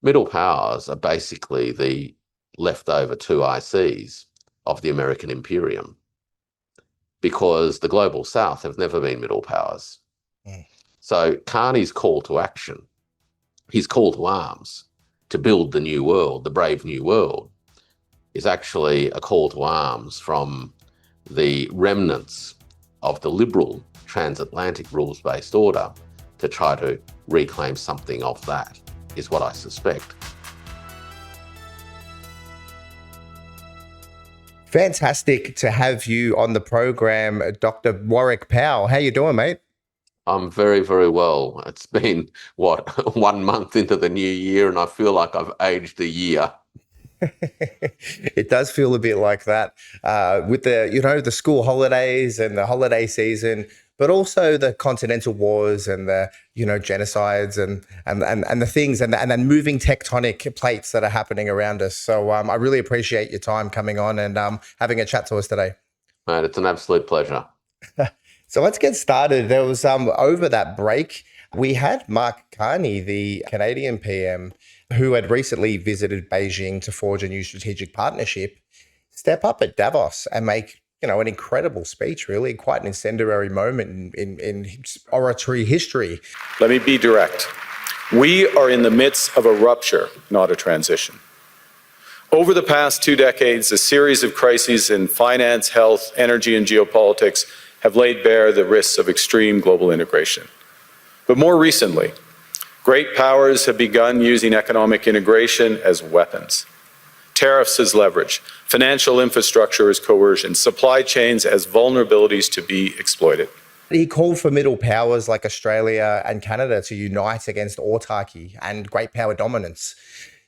Middle powers are basically the leftover two ICs of the American Imperium, because the global south have never been middle powers. So Carney's call to action, his call to arms to build the new world, the brave new world, is actually a call to arms from the remnants of the liberal transatlantic rules-based order to try to reclaim something of that, is what I suspect. Fantastic to have you on the program, Dr. Warwick Powell. How you doing, mate? I'm very, very well. It's been, 1 month into the new year, and I feel like I've aged a year. It does feel a bit like that with the school holidays and the holiday season, but also the continental wars and the genocides and the things and then moving tectonic plates that are happening around us. So I really appreciate your time coming on and having a chat to us today. Mate, it's an absolute pleasure. So let's get started. There was over that break, we had Mark Carney, the Canadian PM, who had recently visited Beijing to forge a new strategic partnership, step up at Davos and make an incredible speech, really, quite an incendiary moment in oratory history. Let me be direct. We are in the midst of a rupture, not a transition. Over the past 2 decades, a series of crises in finance, health, energy, and geopolitics have laid bare the risks of extreme global integration. But more recently, great powers have begun using economic integration as weapons. Tariffs as leverage, financial infrastructure as coercion, supply chains as vulnerabilities to be exploited. He called for middle powers like Australia and Canada to unite against autarky and great power dominance.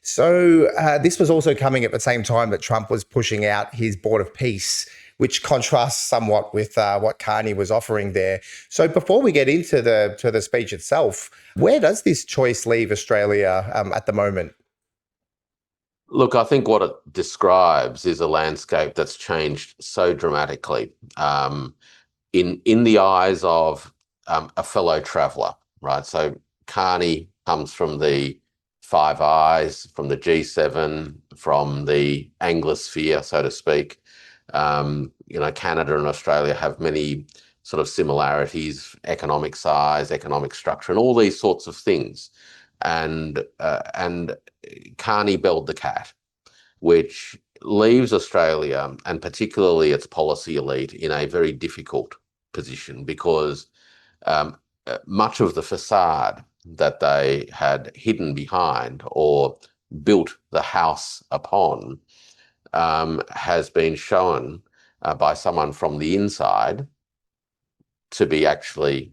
So this was also coming at the same time that Trump was pushing out his Board of Peace, which contrasts somewhat with what Carney was offering there. So before we get into the speech itself, where does this choice leave Australia at the moment? Look, I think what it describes is a landscape that's changed so dramatically in the eyes of a fellow traveller, right? So Carney comes from the Five Eyes, from the G7, from the Anglosphere, so to speak. Canada and Australia have many sort of similarities, economic size, economic structure, and all these sorts of things. And Carney belled the cat, which leaves Australia and particularly its policy elite in a very difficult position, because much of the facade that they had hidden behind or built the house upon has been shown by someone from the inside to be actually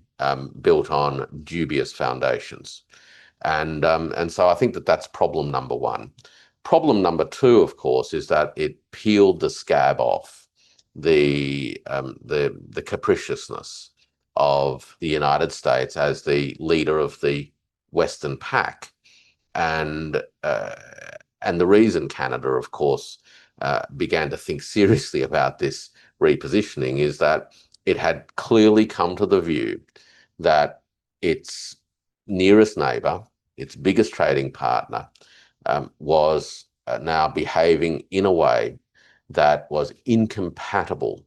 built on dubious foundations. And so I think that that's problem number one. Problem number two, of course, is that it peeled the scab off the capriciousness of the United States as the leader of the Western pack. And the reason Canada, of course, began to think seriously about this repositioning is that it had clearly come to the view that its nearest neighbour, its biggest trading partner, was now behaving in a way that was incompatible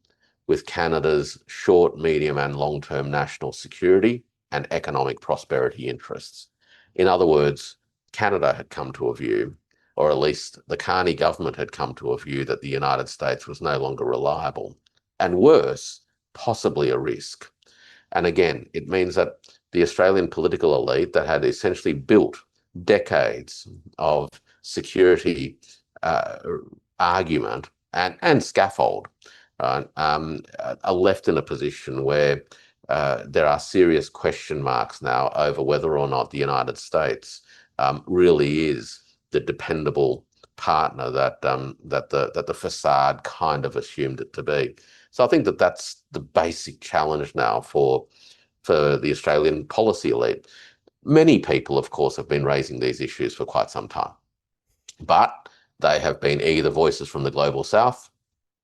with Canada's short, medium and long-term national security and economic prosperity interests. In other words, Canada had come to a view, or at least the Carney government had come to a view, that the United States was no longer reliable, and worse, possibly a risk. And again, it means that the Australian political elite that had essentially built decades of security argument and scaffold are left in a position where there are serious question marks now over whether or not the United States really is the dependable partner that the facade kind of assumed it to be. So I think that that's the basic challenge now for the Australian policy elite. Many people, of course, have been raising these issues for quite some time, but they have been either voices from the global south.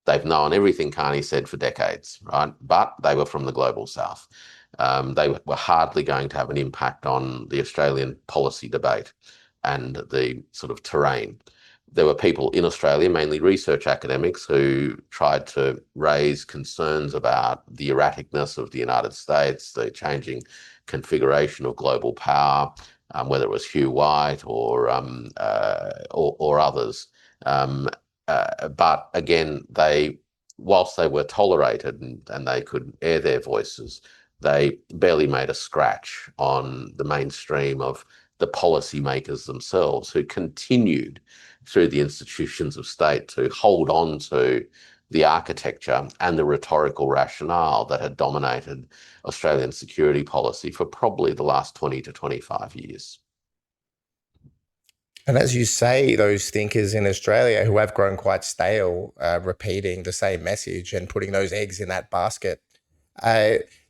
They've known everything Carney said for decades, right? But they were from the global south. They were hardly going to have an impact on the Australian policy debate. and the sort of terrain. There were people in Australia, mainly research academics, who tried to raise concerns about the erraticness of the United States, the changing configuration of global power, whether it was Hugh White or others. But again, whilst they were tolerated and they could air their voices, they barely made a scratch on the mainstream of the policymakers themselves, who continued through the institutions of state to hold on to the architecture and the rhetorical rationale that had dominated Australian security policy for probably the last 20 to 25 years. And as you say, those thinkers in Australia who have grown quite stale, repeating the same message and putting those eggs in that basket,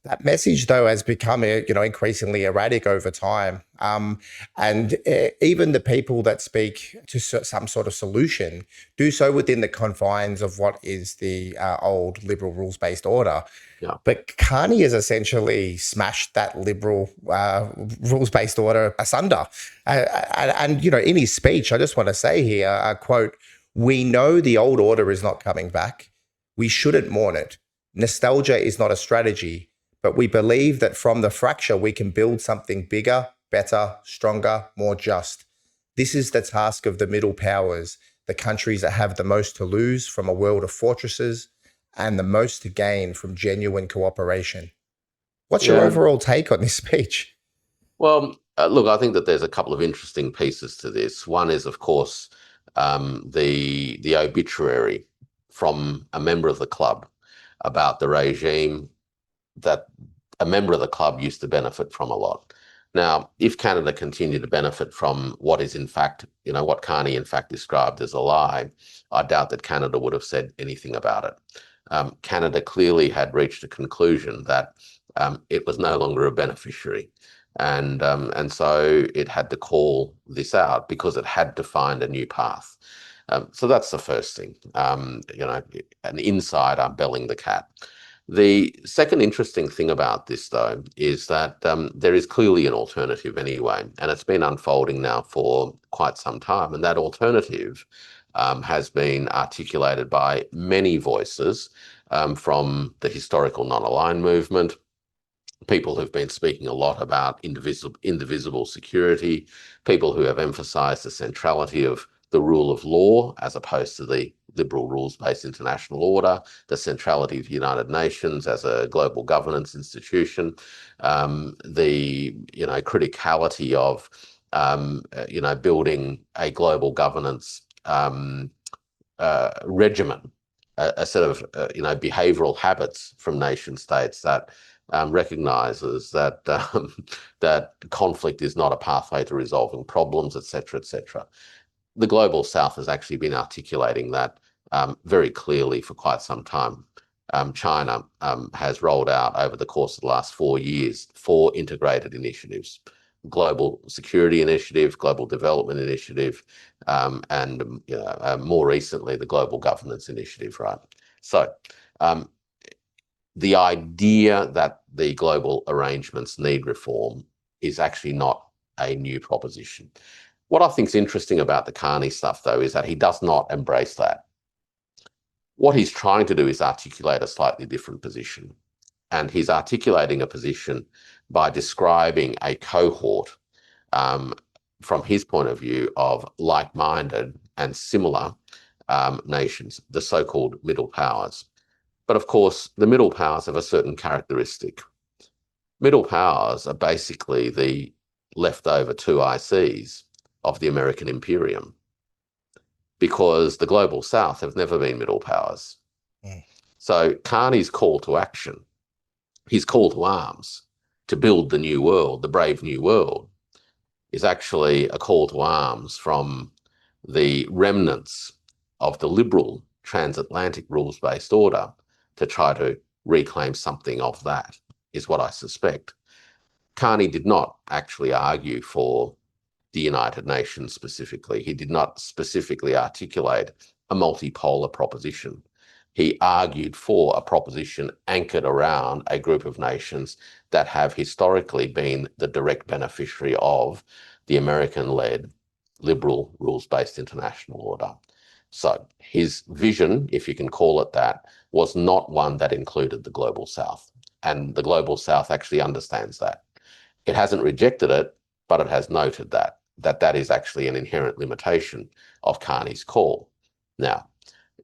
that message, though, has become increasingly erratic over time. And even the people that speak to some sort of solution do so within the confines of what is the old liberal rules-based order. Yeah. But Carney has essentially smashed that liberal rules-based order asunder. And in his speech, I just want to say here, quote, "We know the old order is not coming back. We shouldn't mourn it. Nostalgia is not a strategy, but we believe that from the fracture, we can build something bigger, better, stronger, more just. This is the task of the middle powers, the countries that have the most to lose from a world of fortresses and the most to gain from genuine cooperation." What's your overall take on this speech? Well, look, I think that there's a couple of interesting pieces to this. One is, of course, the obituary from a member of the club about the regime that a member of the club used to benefit from a lot. Now, if Canada continued to benefit from what is in fact, what Carney in fact described as a lie, I doubt that Canada would have said anything about it. Canada clearly had reached a conclusion that it was no longer a beneficiary. And so it had to call this out because it had to find a new path. So that's the first thing, an insider belling the cat. The second interesting thing about this, though, is that there is clearly an alternative anyway, and it's been unfolding now for quite some time. And that alternative has been articulated by many voices from the historical non-aligned movement, people who've been speaking a lot about indivisible security, people who have emphasized the centrality of the rule of law as opposed to the liberal rules-based international order, the centrality of the United Nations as a global governance institution, the criticality of building a global governance regimen, a set of behavioral habits from nation states that recognizes that that conflict is not a pathway to resolving problems, etc., etc. The global south has actually been articulating that very clearly for quite some time. China has rolled out over the course of the last 4 years 4 integrated initiatives: Global Security Initiative, Global Development Initiative, and more recently the Global Governance Initiative. Right. So the idea that the global arrangements need reform is actually not a new proposition. What I think is interesting about the Carney stuff, though, is that he does not embrace that. What he's trying to do is articulate a slightly different position. And he's articulating a position by describing a cohort from his point of view of like-minded and similar nations, the so-called middle powers. But of course, the middle powers have a certain characteristic. Middle powers are basically the leftover 2 ICs of the American imperium, because the global south have never been middle powers. So Carney's call to action, his call to arms to build the new world, the brave new world, is actually a call to arms from the remnants of the liberal transatlantic rules-based order to try to reclaim something of that, is what I suspect. Carney did not actually argue for the United Nations specifically. He did not specifically articulate a multipolar proposition. He argued for a proposition anchored around a group of nations that have historically been the direct beneficiary of the American-led liberal rules-based international order. So his vision, if you can call it that, was not one that included the global south. And the global south actually understands that. It hasn't rejected it, but it has noted that is actually an inherent limitation of Carney's call. Now,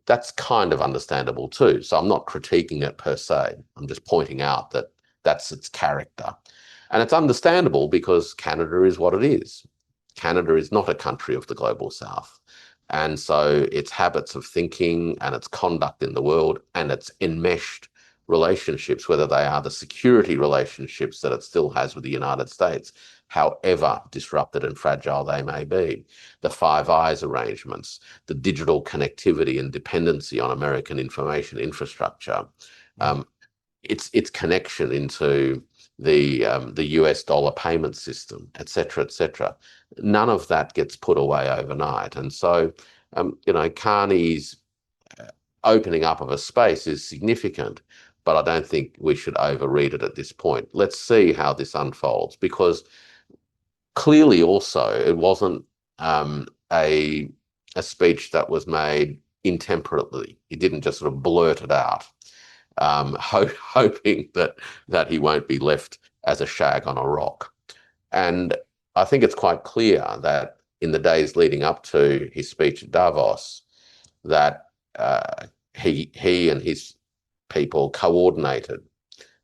that's kind of understandable too. So I'm not critiquing it per se. I'm just pointing out that that's its character. And it's understandable because Canada is what it is. Canada is not a country of the global south. And so its habits of thinking and its conduct in the world and its enmeshed relationships, whether they are the security relationships that it still has with the United States, however disrupted and fragile they may be, the Five Eyes arrangements, the digital connectivity and dependency on American information infrastructure, its connection into the US dollar payment system, et cetera, none of that gets put away overnight. And so, Carney's opening up of a space is significant, but I don't think we should overread it at this point. Let's see how this unfolds, because clearly also it wasn't a speech that was made intemperately. He didn't just sort of blurt it out, hoping that he won't be left as a shag on a rock. And I think it's quite clear that in the days leading up to his speech at Davos, that he and his people coordinated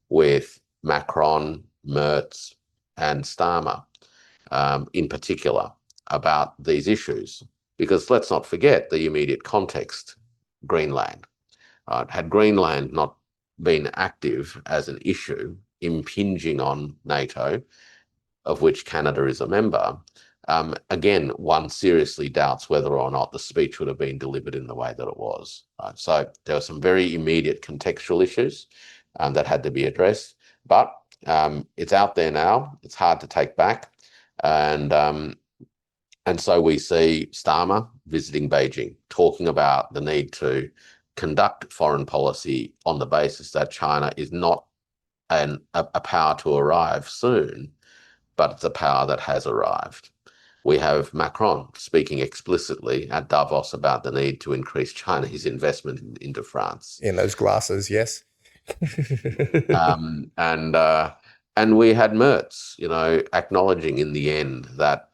with Macron, Merz, and Starmer, in particular, about these issues. Because let's not forget the immediate context, Greenland. Had Greenland not been active as an issue impinging on NATO, of which Canada is a member, again, one seriously doubts whether or not the speech would have been delivered in the way that it was. So there were some very immediate contextual issues that had to be addressed, but it's out there now. It's hard to take back. And so we see Starmer visiting Beijing, talking about the need to conduct foreign policy on the basis that China is not a power to arrive soon, but it's a power that has arrived. We have Macron speaking explicitly at Davos about the need to increase Chinese investment into France. In those glasses, yes. And we had Merz, acknowledging in the end that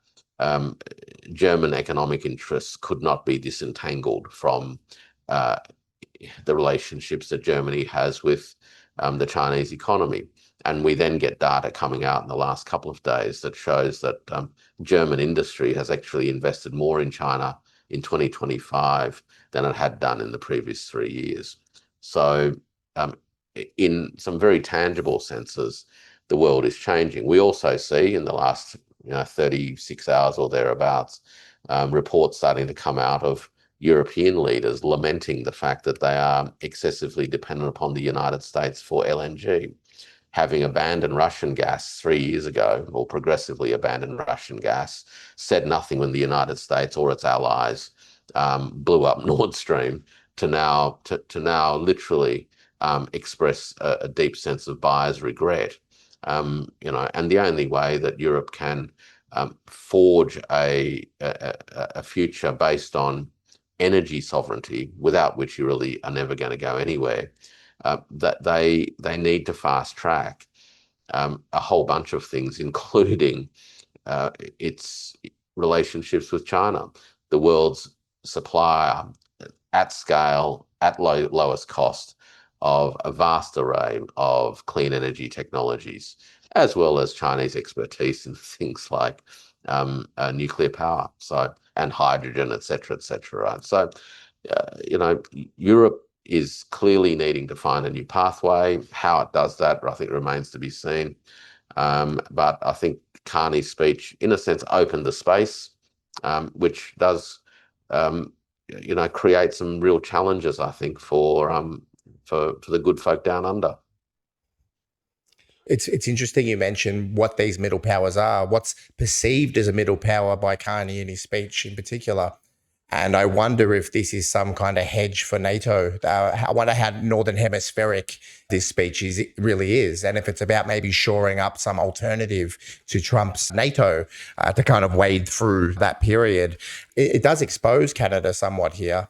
German economic interests could not be disentangled from the relationships that Germany has with the Chinese economy. And we then get data coming out in the last couple of days that shows that German industry has actually invested more in China in 2025 than it had done in the previous 3 years. So in some very tangible senses, the world is changing. We also see in the last 36 hours or thereabouts, reports starting to come out of European leaders lamenting the fact that they are excessively dependent upon the United States for LNG. Having abandoned Russian gas 3 years ago, or progressively abandoned Russian gas, said nothing when the United States or its allies blew up Nord Stream, to now literally express a deep sense of buyer's regret. And the only way that Europe can forge a future based on energy sovereignty, without which you really are never going to go anywhere, that they need to fast track a whole bunch of things, including its relationships with China, the world's supplier at scale, at lowest cost, of a vast array of clean energy technologies, as well as Chinese expertise in things like nuclear power, and hydrogen, et cetera, et cetera. Right? So, Europe is clearly needing to find a new pathway. How it does that, I think, remains to be seen. But I think Carney's speech, in a sense, opened the space, which does, create some real challenges, I think, for the good folk down under. It's interesting you mentioned what these middle powers are, what's perceived as a middle power by Carney in his speech in particular. And I wonder if this is some kind of hedge for NATO. I wonder how Northern Hemispheric this speech really is. And if it's about maybe shoring up some alternative to Trump's NATO to kind of wade through that period. It does expose Canada somewhat here,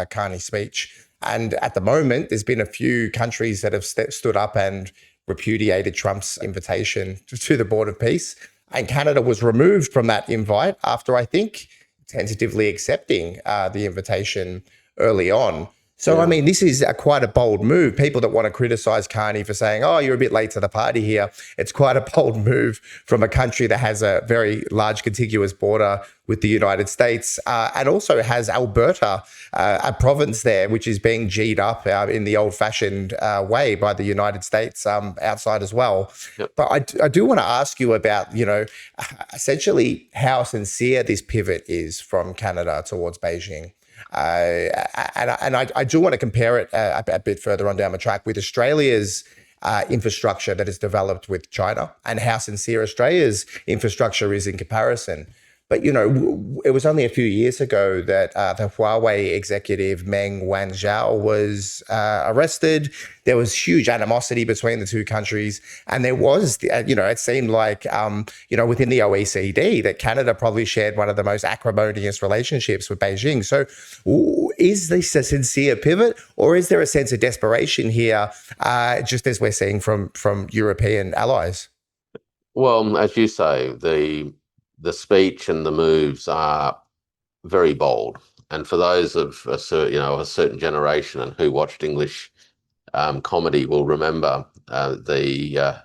Carney's speech. And at the moment, there's been a few countries that have stood up and repudiated Trump's invitation to the Board of Peace. And Canada was removed from that invite after, I think, tentatively accepting the invitation early on. So, I mean, this is quite a bold move. People that want to criticize Carney for saying, oh, you're a bit late to the party here. It's quite a bold move from a country that has a very large contiguous border with the United States and also has Alberta, a province there, which is being G'd up in the old-fashioned way by the United States outside as well. Yep. But I do want to ask you about, essentially how sincere this pivot is from Canada towards Beijing. And I do want to compare it a bit further on down the track with Australia's infrastructure that is developed with China and how sincere Australia's infrastructure is in comparison. But, it was only a few years ago that the Huawei executive Meng Wanzhou was arrested. There was huge animosity between the two countries. And there was, it seemed like, within the OECD that Canada probably shared one of the most acrimonious relationships with Beijing. So is this a sincere pivot, or is there a sense of desperation here, just as we're seeing from European allies? Well, as you say, the speech and the moves are very bold. And for those of a certain generation and who watched English comedy will remember the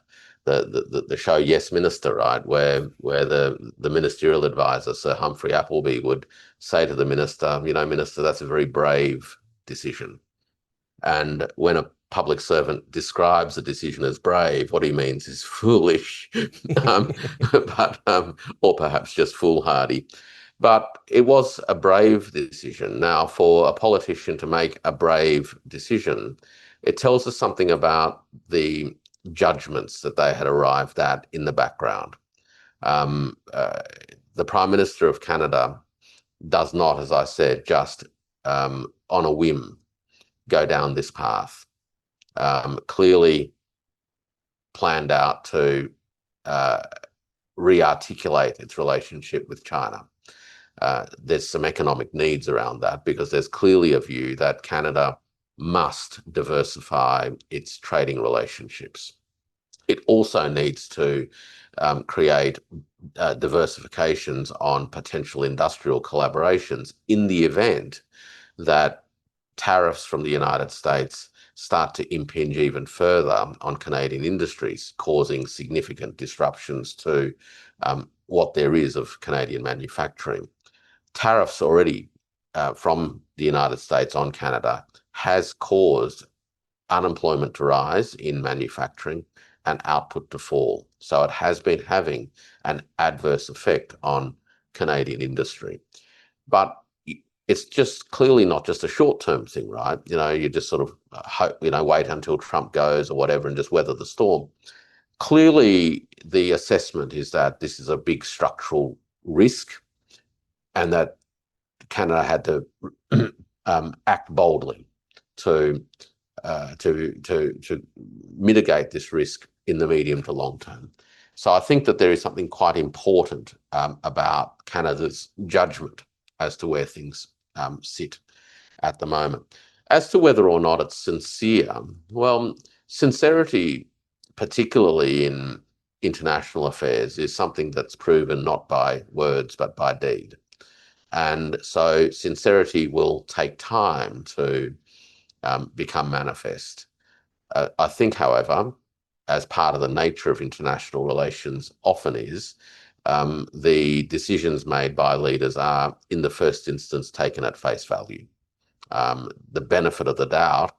show Yes Minister, right, where the ministerial advisor, Sir Humphrey Appleby, would say to the minister, Minister, that's a very brave decision. And when a public servant describes a decision as brave, what he means is foolish, or perhaps just foolhardy. But it was a brave decision. Now, for a politician to make a brave decision, it tells us something about the judgments that they had arrived at in the background. The Prime Minister of Canada does not, as I said, just on a whim go down this path. Clearly planned out to re-articulate its relationship with China. There's some economic needs around that because there's clearly a view that Canada must diversify its trading relationships. It also needs to create diversifications on potential industrial collaborations in the event that tariffs from the United States start to impinge even further on Canadian industries, causing significant disruptions to what there is of Canadian manufacturing. Tariffs already from the United States on Canada has caused unemployment to rise in manufacturing and output to fall. So it has been having an adverse effect on Canadian industry. But it's just clearly not just a short-term thing, right? You just sort of hope, wait until Trump goes or whatever and just weather the storm. Clearly, the assessment is that this is a big structural risk and that Canada had to act boldly to mitigate this risk in the medium to long term. So I think that there is something quite important about Canada's judgment as to where things sit at the moment. As to whether or not it's sincere, well, sincerity, particularly in international affairs, is something that's proven not by words but by deed. And so sincerity will take time to become manifest. I think, however, as part of the nature of international relations often is, the decisions made by leaders are, in the first instance, taken at face value. The benefit of the doubt,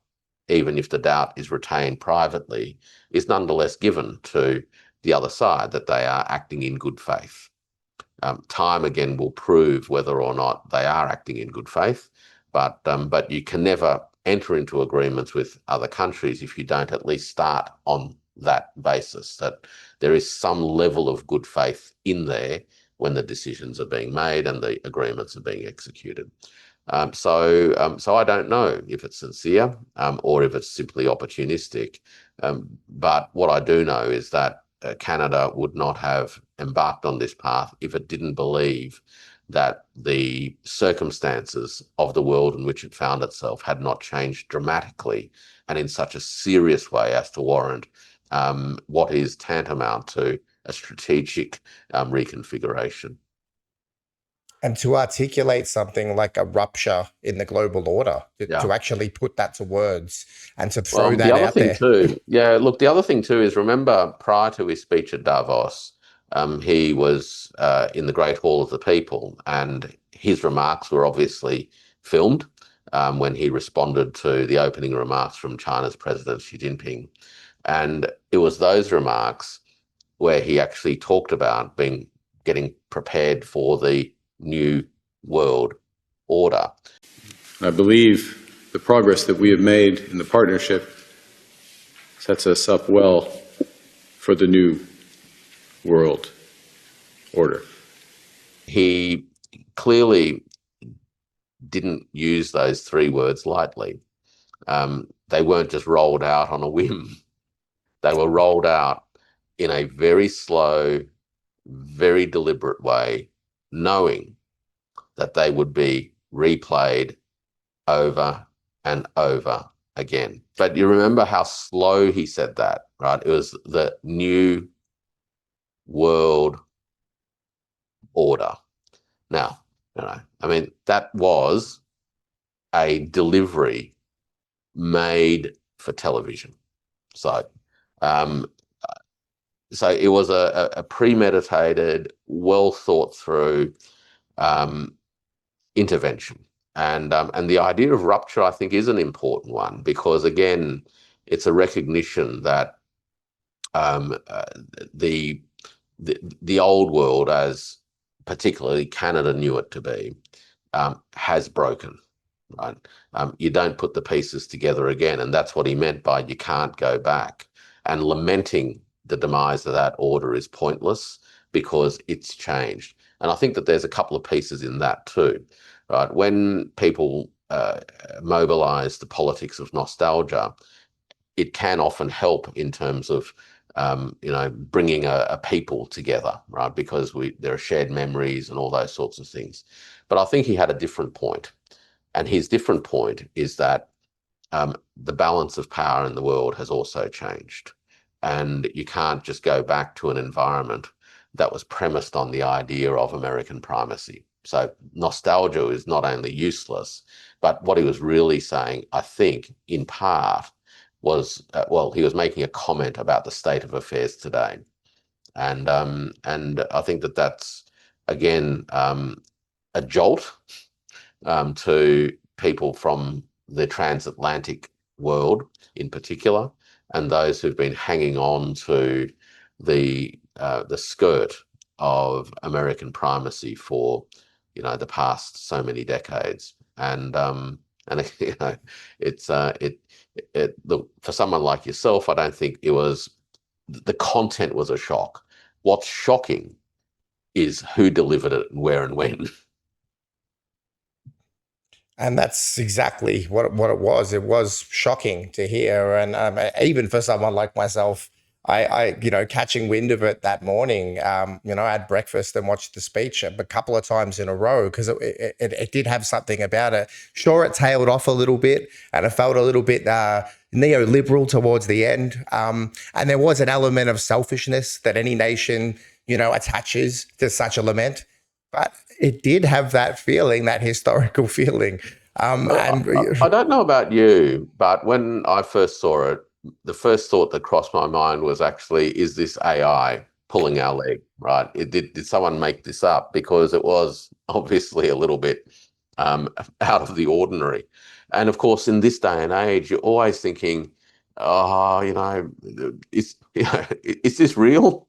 even if the doubt is retained privately, is nonetheless given to the other side that they are acting in good faith. Time again will prove whether or not they are acting in good faith, but you can never enter into agreements with other countries if you don't at least start on that basis, that there is some level of good faith in there when the decisions are being made and the agreements are being executed. So I don't know if it's sincere or if it's simply opportunistic. But what I do know is that Canada would not have embarked on this path if it didn't believe that the circumstances of the world in which it found itself had not changed dramatically and in such a serious way as to warrant what is tantamount to a strategic reconfiguration. And to articulate something like a rupture in the global order, to actually put that to words and to throw that out there. The other thing too is, remember, prior to his speech at Davos, he was in the Great Hall of the People, and his remarks were obviously filmed when he responded to the opening remarks from China's President Xi Jinping. And it was those remarks where he actually talked about getting prepared for the new world order. I believe the progress that we have made in the partnership sets us up well for the new world order. He clearly didn't use those three words lightly. They weren't just rolled out on a whim. They were rolled out in a very slow, very deliberate way, knowing that they would be replayed over and over again. But you remember how slow he said that, right? It was the new world order. Now, I mean, that was a delivery made for television. So it was a premeditated, well thought through intervention. And the idea of rupture, I think, is an important one, because again, it's a recognition that the old world, as particularly Canada knew it to be, has broken. Right? You don't put the pieces together again, and that's what he meant by you can't go back. And lamenting the demise of that order is pointless because it's changed. And I think that there's a couple of pieces in that too. Right? When people mobilize the politics of nostalgia, it can often help in terms of bringing a people together, right? Because there are shared memories and all those sorts of things. But I think he had a different point. And his different point is that the balance of power in the world has also changed. And you can't just go back to an environment that was premised on the idea of American primacy. So nostalgia is not only useless, but what he was really saying, I think, in part, was, he was making a comment about the state of affairs today. And I think that that's, again, a jolt to people from the transatlantic world in particular, and those who've been hanging on to the skirt of American primacy for the past so many decades. And it's look, for someone like yourself, I don't think it was the content was a shock. What's shocking is who delivered it and where and when. And that's exactly what it was. It was shocking to hear. And even for someone like myself, I catching wind of it that morning, I had breakfast and watched the speech a couple of times in a row, because it did have something about it. Sure, it tailed off a little bit and it felt a little bit neoliberal towards the end. And there was an element of selfishness that any nation, attaches to such a lament. But it did have that feeling, that historical feeling. I don't know about you, but when I first saw it, the first thought that crossed my mind was actually, is this AI pulling our leg, right? Did someone make this up? Because it was obviously a little bit out of the ordinary. And of course, in this day and age, you're always thinking, is this real?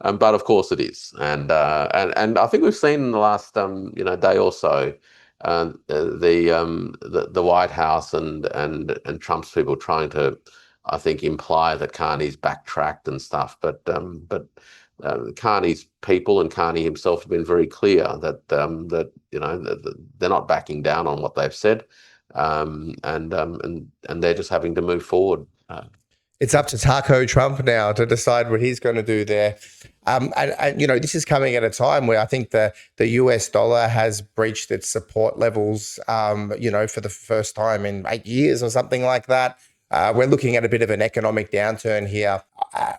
But of course it is, and I think we've seen in the last day or so the White House and Trump's people trying to, I think, imply that Carney's backtracked and stuff. But Carney's people and Carney himself have been very clear that they're not backing down on what they've said, and they're just having to move forward. It's up to Taco Trump now to decide what he's going to do there. And this is coming at a time where I think the US dollar has breached its support levels, for the first time in 8 years or something like that. We're looking at a bit of an economic downturn here.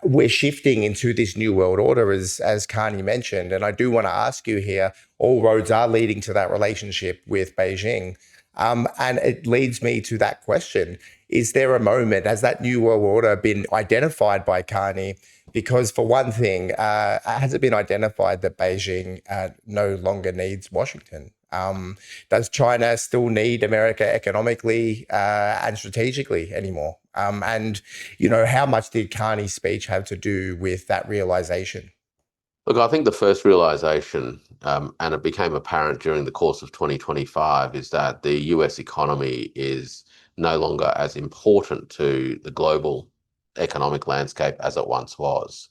We're shifting into this new world order, as Carney mentioned. And I do want to ask you here, all roads are leading to that relationship with Beijing. And it leads me to that question. Is there a moment, has that new world order been identified by Carney? Because for one thing, has it been identified that Beijing no longer needs Washington? Does China still need America economically and strategically anymore? And how much did Carney's speech have to do with that realization? Look, I think the first realization, and it became apparent during the course of 2025, is that the US economy is no longer as important to the global economic landscape as it once was.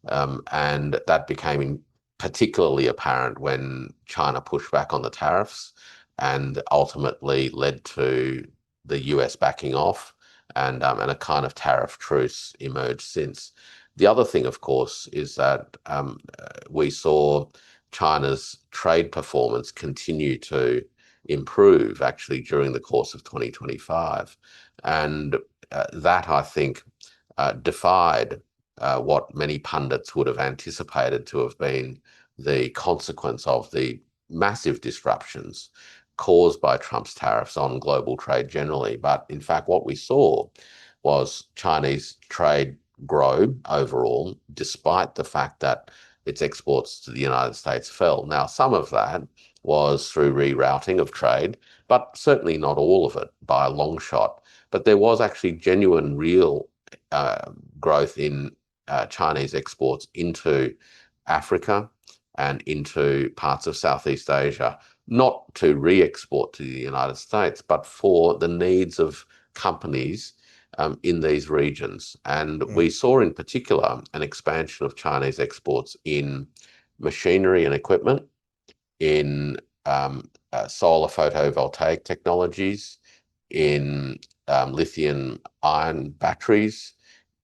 And that became particularly apparent when China pushed back on the tariffs and ultimately led to the US backing off, and a kind of tariff truce emerged since. The other thing, of course, is that we saw China's trade performance continue to improve actually during the course of 2025. And that, I think, defied what many pundits would have anticipated to have been the consequence of the massive disruptions caused by Trump's tariffs on global trade generally. But in fact, what we saw was Chinese trade grow overall, despite the fact that its exports to the United States fell. Now, some of that was through rerouting of trade, but certainly not all of it by a long shot. But there was actually genuine, real growth in Chinese exports into Africa and into parts of Southeast Asia, not to re-export to the United States, but for the needs of companies in these regions. And we saw in particular an expansion of Chinese exports in machinery and equipment, in solar photovoltaic technologies, in lithium ion batteries,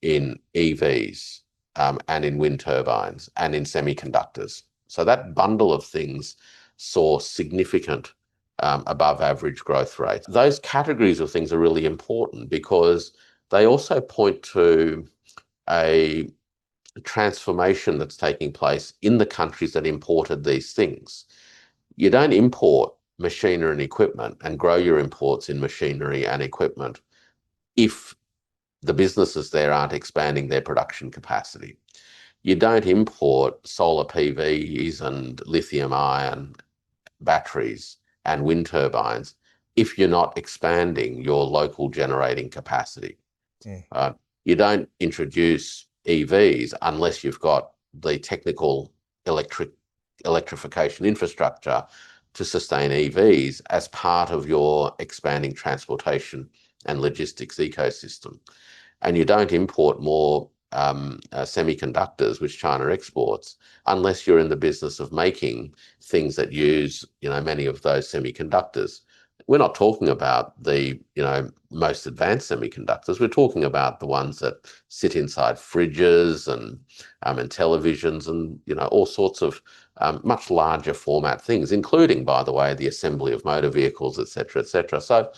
in EVs, and in wind turbines, and in semiconductors. So that bundle of things saw significant above average growth rates. Those categories of things are really important because they also point to a transformation that's taking place in the countries that imported these things. You don't import machinery and equipment and grow your imports in machinery and equipment if the businesses there aren't expanding their production capacity. You don't import solar PVs and lithium ion batteries and wind turbines if you're not expanding your local generating capacity. You don't introduce EVs unless you've got the technical electrification infrastructure to sustain EVs as part of your expanding transportation and logistics ecosystem. And you don't import more semiconductors, which China exports, unless you're in the business of making things that use, many of those semiconductors. We're not talking about the, most advanced semiconductors. We're talking about the ones that sit inside fridges and televisions and, all sorts of much larger format things, including, by the way, the assembly of motor vehicles, et cetera, et cetera. So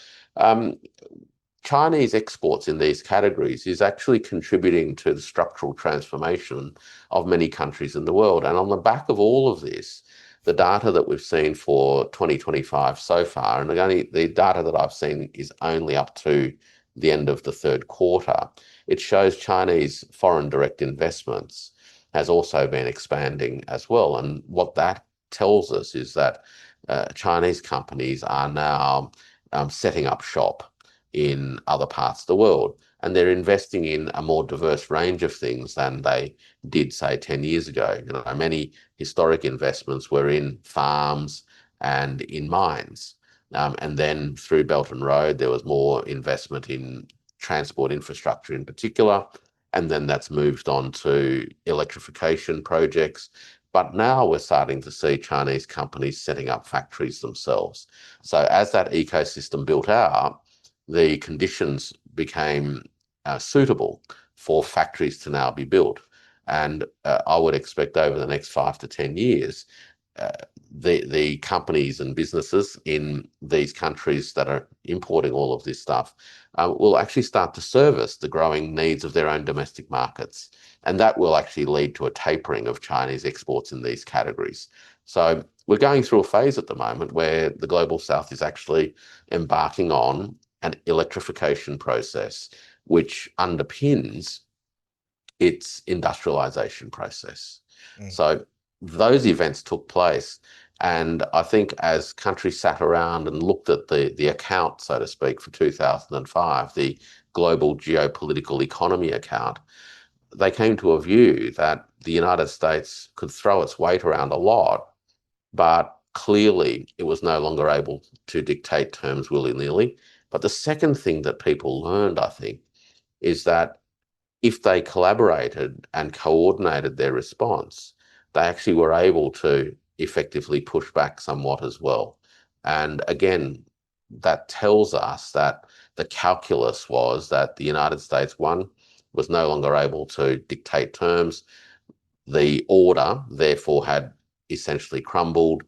Chinese exports in these categories is actually contributing to the structural transformation of many countries in the world. And on the back of all of this, the data that we've seen for 2025 so far, and the data that I've seen is only up to the end of the third quarter, it shows Chinese foreign direct investments has also been expanding as well. And what that tells us is that Chinese companies are now setting up shop in other parts of the world. And they're investing in a more diverse range of things than they did, say, 10 years ago. Many historic investments were in farms and in mines. And then through Belt and Road, there was more investment in transport infrastructure in particular. and then that's moved on to electrification projects. But now we're starting to see Chinese companies setting up factories themselves. So as that ecosystem built out, the conditions became suitable for factories to now be built. And I would expect over the next 5 to 10 years, the companies and businesses in these countries that are importing all of this stuff will actually start to service the growing needs of their own domestic markets. And that will actually lead to a tapering of Chinese exports in these categories. So we're going through a phase at the moment where the Global South is actually embarking on an electrification process, which underpins its industrialization process. So those events took place. And I think as countries sat around and looked at the account, so to speak, for 2005, the global geopolitical economy account, they came to a view that the United States could throw its weight around a lot, but clearly it was no longer able to dictate terms willy-nilly. But the second thing that people learned, I think, is that if they collaborated and coordinated their response, they actually were able to effectively push back somewhat as well. And again, that tells us that the calculus was that the United States, one, was no longer able to dictate terms. The order, therefore, had essentially crumbled.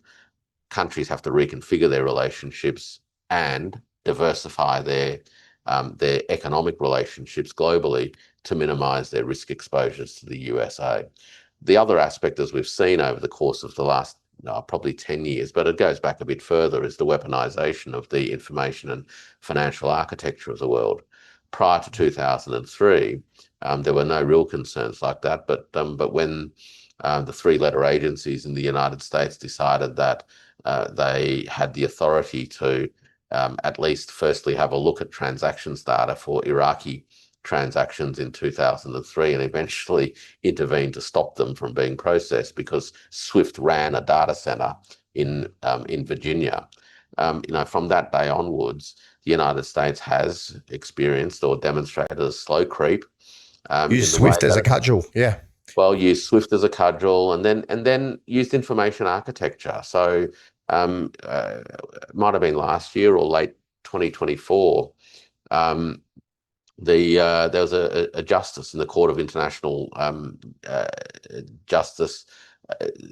Countries have to reconfigure their relationships and diversify their economic relationships globally to minimize their risk exposures to the USA. The other aspect, as we've seen over the course of the last probably 10 years, but it goes back a bit further, is the weaponization of the information and financial architecture of the world. Prior to 2003, there were no real concerns like that, but when the three-letter agencies in the United States decided that they had the authority to at least firstly have a look at transactions data for Iraqi transactions in 2003 and eventually intervened to stop them from being processed because SWIFT ran a data center in Virginia. From that day onwards, the United States has experienced or demonstrated a slow creep. Use SWIFT as a cudgel, yeah. Well, used SWIFT as a cudgel, and then used information architecture. So it might have been last year or late 2024. There was a justice in the Court of International Justice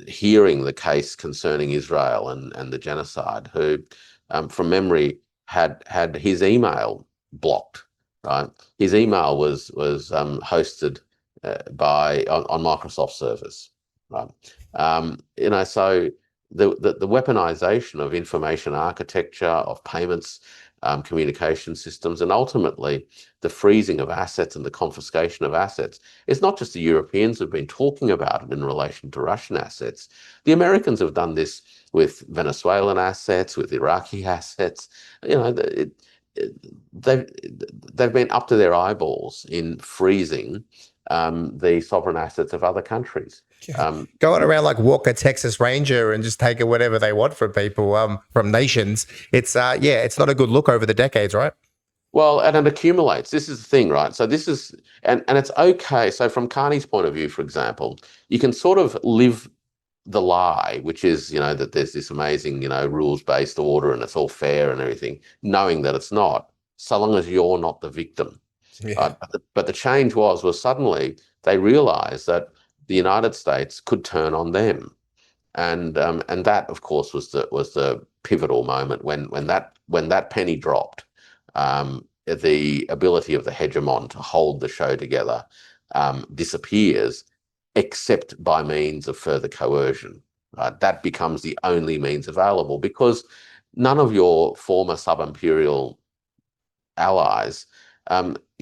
hearing the case concerning Israel and the genocide, who, from memory, had his email blocked. Right, his email was hosted on Microsoft servers. Right, so the weaponization of information architecture, of payments, communication systems, and ultimately the freezing of assets and the confiscation of assets. It's not just the Europeans who've been talking about it in relation to Russian assets. The Americans have done this with Venezuelan assets, with Iraqi assets. They've been up to their eyeballs in freezing the sovereign assets of other countries. Going around like Walker Texas Ranger and just taking whatever they want from people, from nations. It's it's not a good look over the decades, right? Well, and it accumulates. This is the thing, right? So this is, and it's okay. So from Carney's point of view, for example, you can sort of live the lie, which is, that there's this amazing, rules-based order and it's all fair and everything, knowing that it's not, so long as you're not the victim. Yeah. But the change was suddenly they realized that the United States could turn on them. And that, of course, was the pivotal moment when that penny dropped. The ability of the hegemon to hold the show together disappears, except by means of further coercion. That becomes the only means available because none of your former sub-imperial allies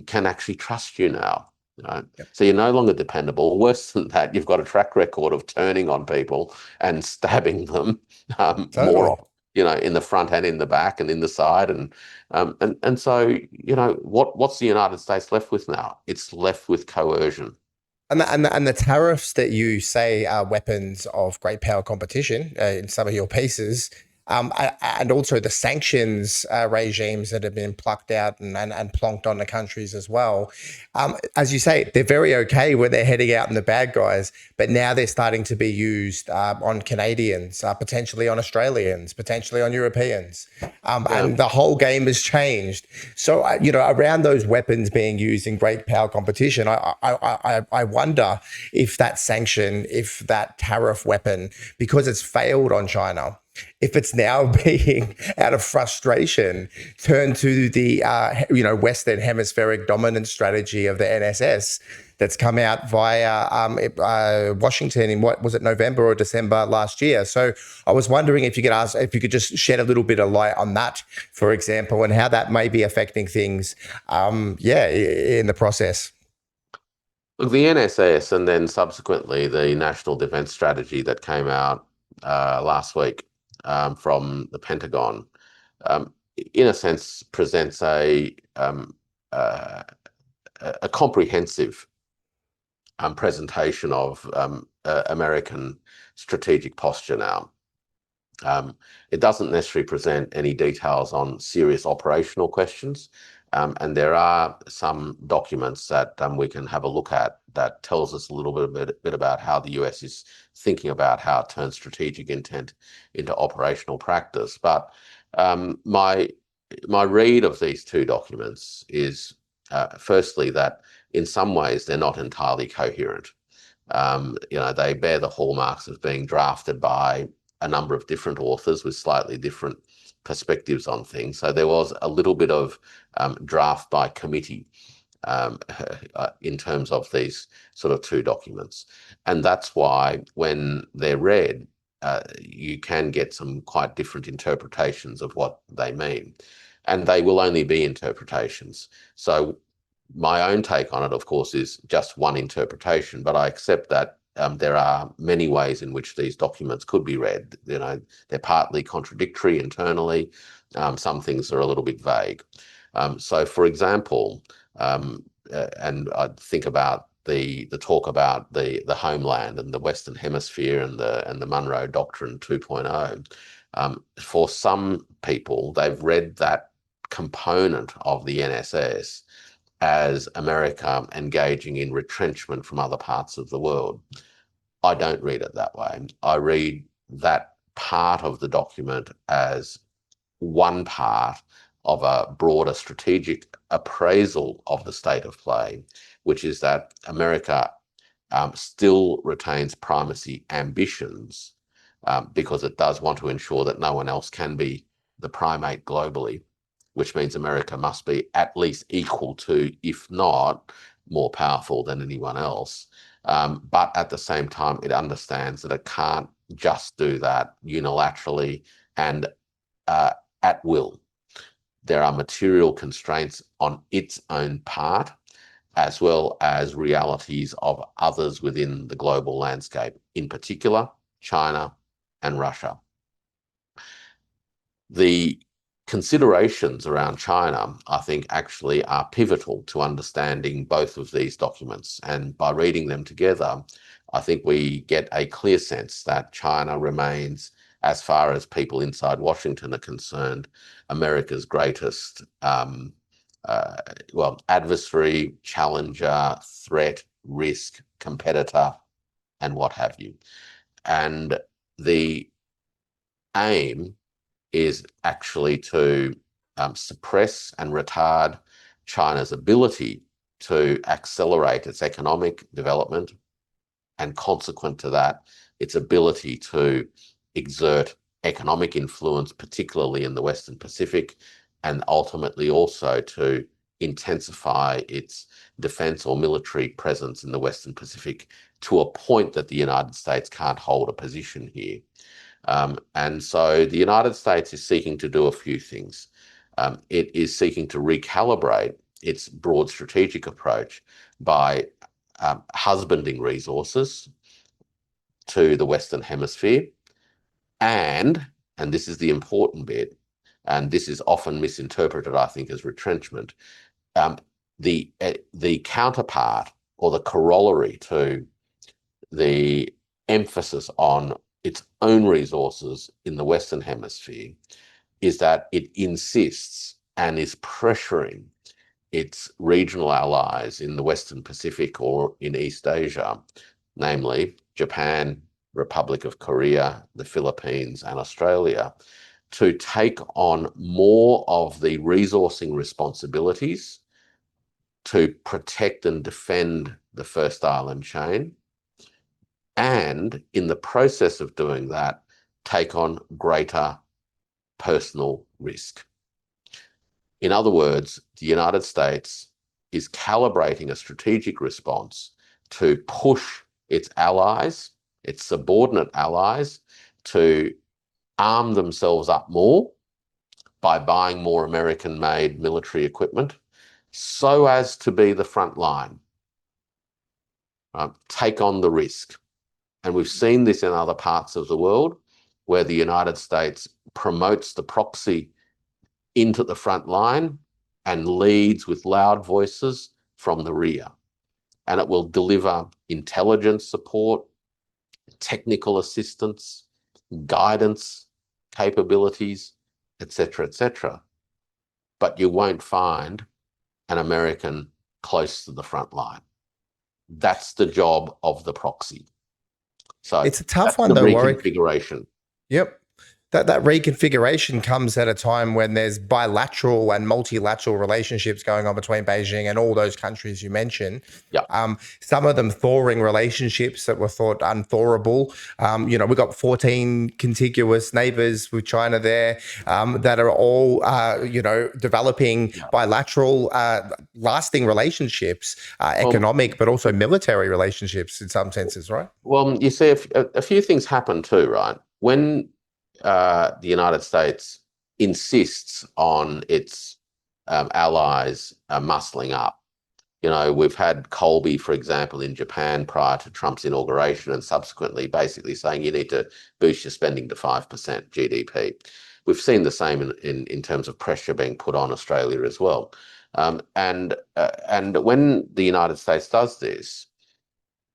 can actually trust you now. Yep. So you're no longer dependable. Worse than that, you've got a track record of turning on people and stabbing them more, in the front and in the back and in the side, and so what's the United States left with now? It's left with coercion. And the tariffs that you say are weapons of great power competition in some of your pieces, and also the sanctions regimes that have been plucked out and plonked on the countries as well. As you say, they're very okay when they're heading out in the bad guys, but now they're starting to be used on Canadians, potentially on Australians, potentially on Europeans. And the whole game has changed. So, around those weapons being used in great power competition, I wonder if that sanction, if that tariff weapon, because it's failed on China, if it's now being, out of frustration, turned to the Western hemispheric dominance strategy of the NSS that's come out via Washington in, what was it, November or December last year. So I was wondering if you could just shed a little bit of light on that, for example, and how that may be affecting things, in the process. Look, the NSS and then subsequently the National Defence Strategy that came out last week from the Pentagon, in a sense, presents a comprehensive presentation of American strategic posture now. It doesn't necessarily present any details on serious operational questions, and there are some documents that we can have a look at that tells us a little bit about how the US is thinking about how it turns strategic intent into operational practice. But my read of these two documents is, firstly, that in some ways they're not entirely coherent. They bear the hallmarks of being drafted by a number of different authors with slightly different perspectives on things. So there was a little bit of draft by committee in terms of these sort of two documents. And that's why when they're read, you can get some quite different interpretations of what they mean. And they will only be interpretations. So my own take on it, of course, is just one interpretation, but I accept that there are many ways in which these documents could be read. They're partly contradictory internally. Some things are a little bit vague. So, for example, and I think about the talk about the homeland and the Western Hemisphere and the Monroe Doctrine 2.0. For some people, they've read that component of the NSS as America engaging in retrenchment from other parts of the world. I don't read it that way. I read that part of the document as one part of a broader strategic appraisal of the state of play, which is that America still retains primacy ambitions because it does want to ensure that no one else can be the primate globally, which means America must be at least equal to, if not more powerful than anyone else. But at the same time, it understands that it can't just do that unilaterally and at will. There are material constraints on its own part, as well as realities of others within the global landscape, in particular, China and Russia. The considerations around China, I think, actually are pivotal to understanding both of these documents. And by reading them together, I think we get a clear sense that China remains, as far as people inside Washington are concerned, America's greatest adversary, challenger, threat, risk, competitor, and what have you. And the aim is actually to suppress and retard China's ability to accelerate its economic development, and consequent to that, its ability to exert economic influence, particularly in the Western Pacific, and ultimately also to intensify its defense or military presence in the Western Pacific to a point that the United States can't hold a position here. And so the United States is seeking to do a few things. It is seeking to recalibrate its broad strategic approach by husbanding resources to the Western Hemisphere. And this is the important bit, and this is often misinterpreted, I think, as retrenchment. The counterpart or the corollary to the emphasis on its own resources in the Western Hemisphere is that it insists and is pressuring its regional allies in the Western Pacific or in East Asia, namely Japan, Republic of Korea, the Philippines, and Australia, to take on more of the resourcing responsibilities to protect and defend the first island chain, and in the process of doing that, take on greater personal risk. In other words, the United States is calibrating a strategic response to push its allies, its subordinate allies, to arm themselves up more by buying more American-made military equipment so as to be the front line, take on the risk. And we've seen this in other parts of the world where the United States promotes the proxy into the front line and leads with loud voices from the rear. And it will deliver intelligence support, technical assistance, guidance capabilities, etc., etc. But you won't find an American close to the front line. That's the job of the proxy. So it's a tough one, though, Warwick. Reconfiguration. Yep. That reconfiguration comes at a time when there's bilateral and multilateral relationships going on between Beijing and all those countries you mentioned. Yep. Some of them thawing relationships that were thought unthawable. We've got 14 contiguous neighbors with China there that are all, developing bilateral, lasting relationships, economic, but also military relationships in some senses, right? Well, you see, a few things happen too, right? When the United States insists on its allies muscling up. We've had Colby, for example, in Japan prior to Trump's inauguration and subsequently basically saying you need to boost your spending to 5% GDP. We've seen the same in terms of pressure being put on Australia as well. And when the United States does this,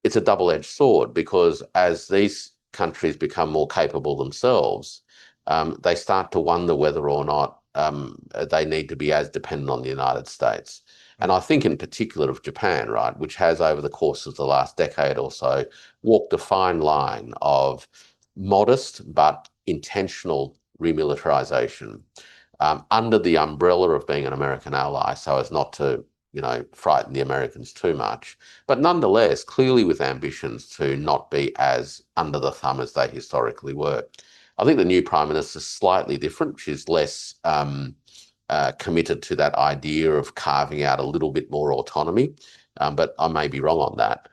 it's a double-edged sword, because as these countries become more capable themselves, they start to wonder whether or not they need to be as dependent on the United States. And I think in particular of Japan, right, which has over the course of the last decade or so walked a fine line of modest but intentional remilitarization under the umbrella of being an American ally, so as not to frighten the Americans too much, but nonetheless, clearly with ambitions to not be as under the thumb as they historically were. I think the new Prime Minister is slightly different. She's less committed to that idea of carving out a little bit more autonomy, but I may be wrong on that.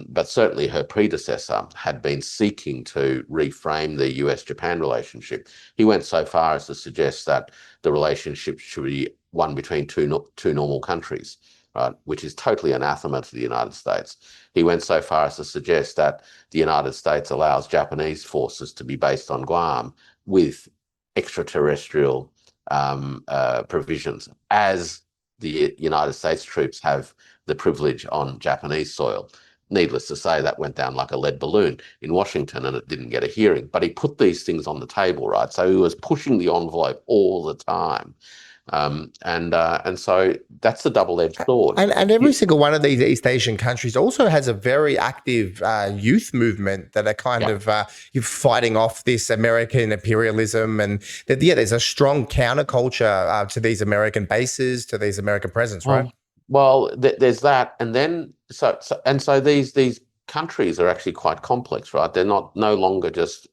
But certainly her predecessor had been seeking to reframe the US-Japan relationship. He went so far as to suggest that the relationship should be one between two normal countries, right, which is totally anathema to the United States. He went so far as to suggest that the United States allows Japanese forces to be based on Guam with extraterrestrial provisions, as the United States troops have the privilege on Japanese soil. Needless to say, that went down like a lead balloon in Washington and it didn't get a hearing. But he put these things on the table, right? So he was pushing the envelope all the time. And so that's the double-edged sword. And every single one of these East Asian countries also has a very active youth movement that are kind of you're fighting off this American imperialism, and there's a strong counterculture to these American bases, to these American presence, right? Well, there's that, and then so these countries are actually quite complex, right? They're no longer just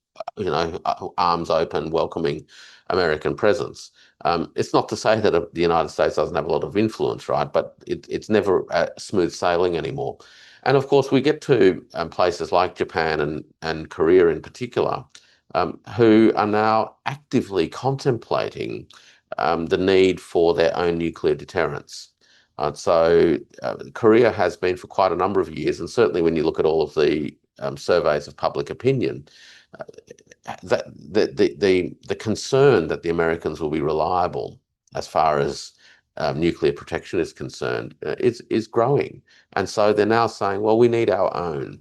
arms open, welcoming American presence. It's not to say that the United States doesn't have a lot of influence, right? But it's never smooth sailing anymore. And of course, we get to places like Japan and Korea in particular, who are now actively contemplating the need for their own nuclear deterrence. So Korea has been for quite a number of years, and certainly when you look at all of the surveys of public opinion, that the concern that the Americans will be reliable as far as nuclear protection is concerned is growing. And so they're now saying, well, we need our own.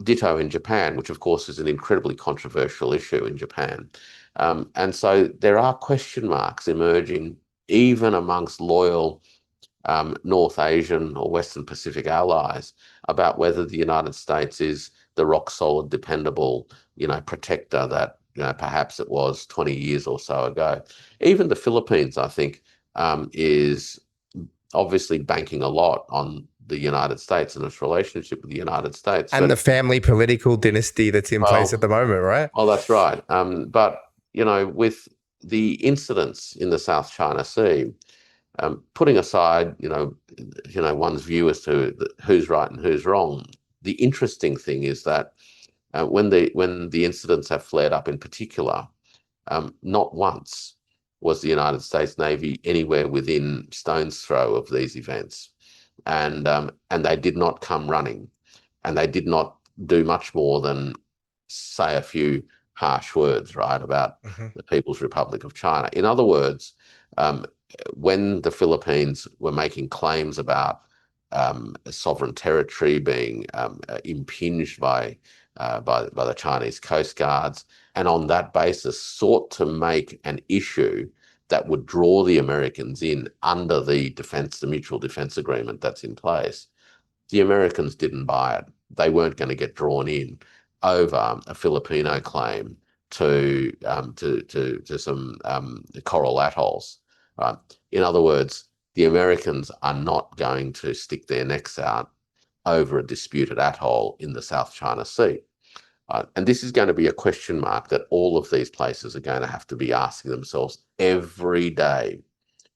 Ditto in Japan, which of course is an incredibly controversial issue in Japan. And so there are question marks emerging even amongst loyal North Asian or Western Pacific allies about whether the United States is the rock solid, dependable, protector that perhaps it was 20 years or so ago. Even the Philippines, I think, is obviously banking a lot on the United States and its relationship with the United States. And the family political dynasty that's in place at the moment, right? Well, that's right. But, with the incidents in the South China Sea, putting aside, one's view as to who's right and who's wrong, the interesting thing is that when the incidents have flared up in particular, not once was the United States Navy anywhere within stone's throw of these events, and they did not come running, and they did not do much more than say a few harsh words, right, about the People's Republic of China. In other words, when the Philippines were making claims about sovereign territory being impinged by the Chinese Coast Guards, and on that basis sought to make an issue that would draw the Americans in under the mutual defense agreement that's in place, the Americans didn't buy it. They weren't going to get drawn in over a Filipino claim to some coral atolls. Right? In other words, the Americans are not going to stick their necks out over a disputed atoll in the South China Sea. And this is going to be a question mark that all of these places are going to have to be asking themselves every day.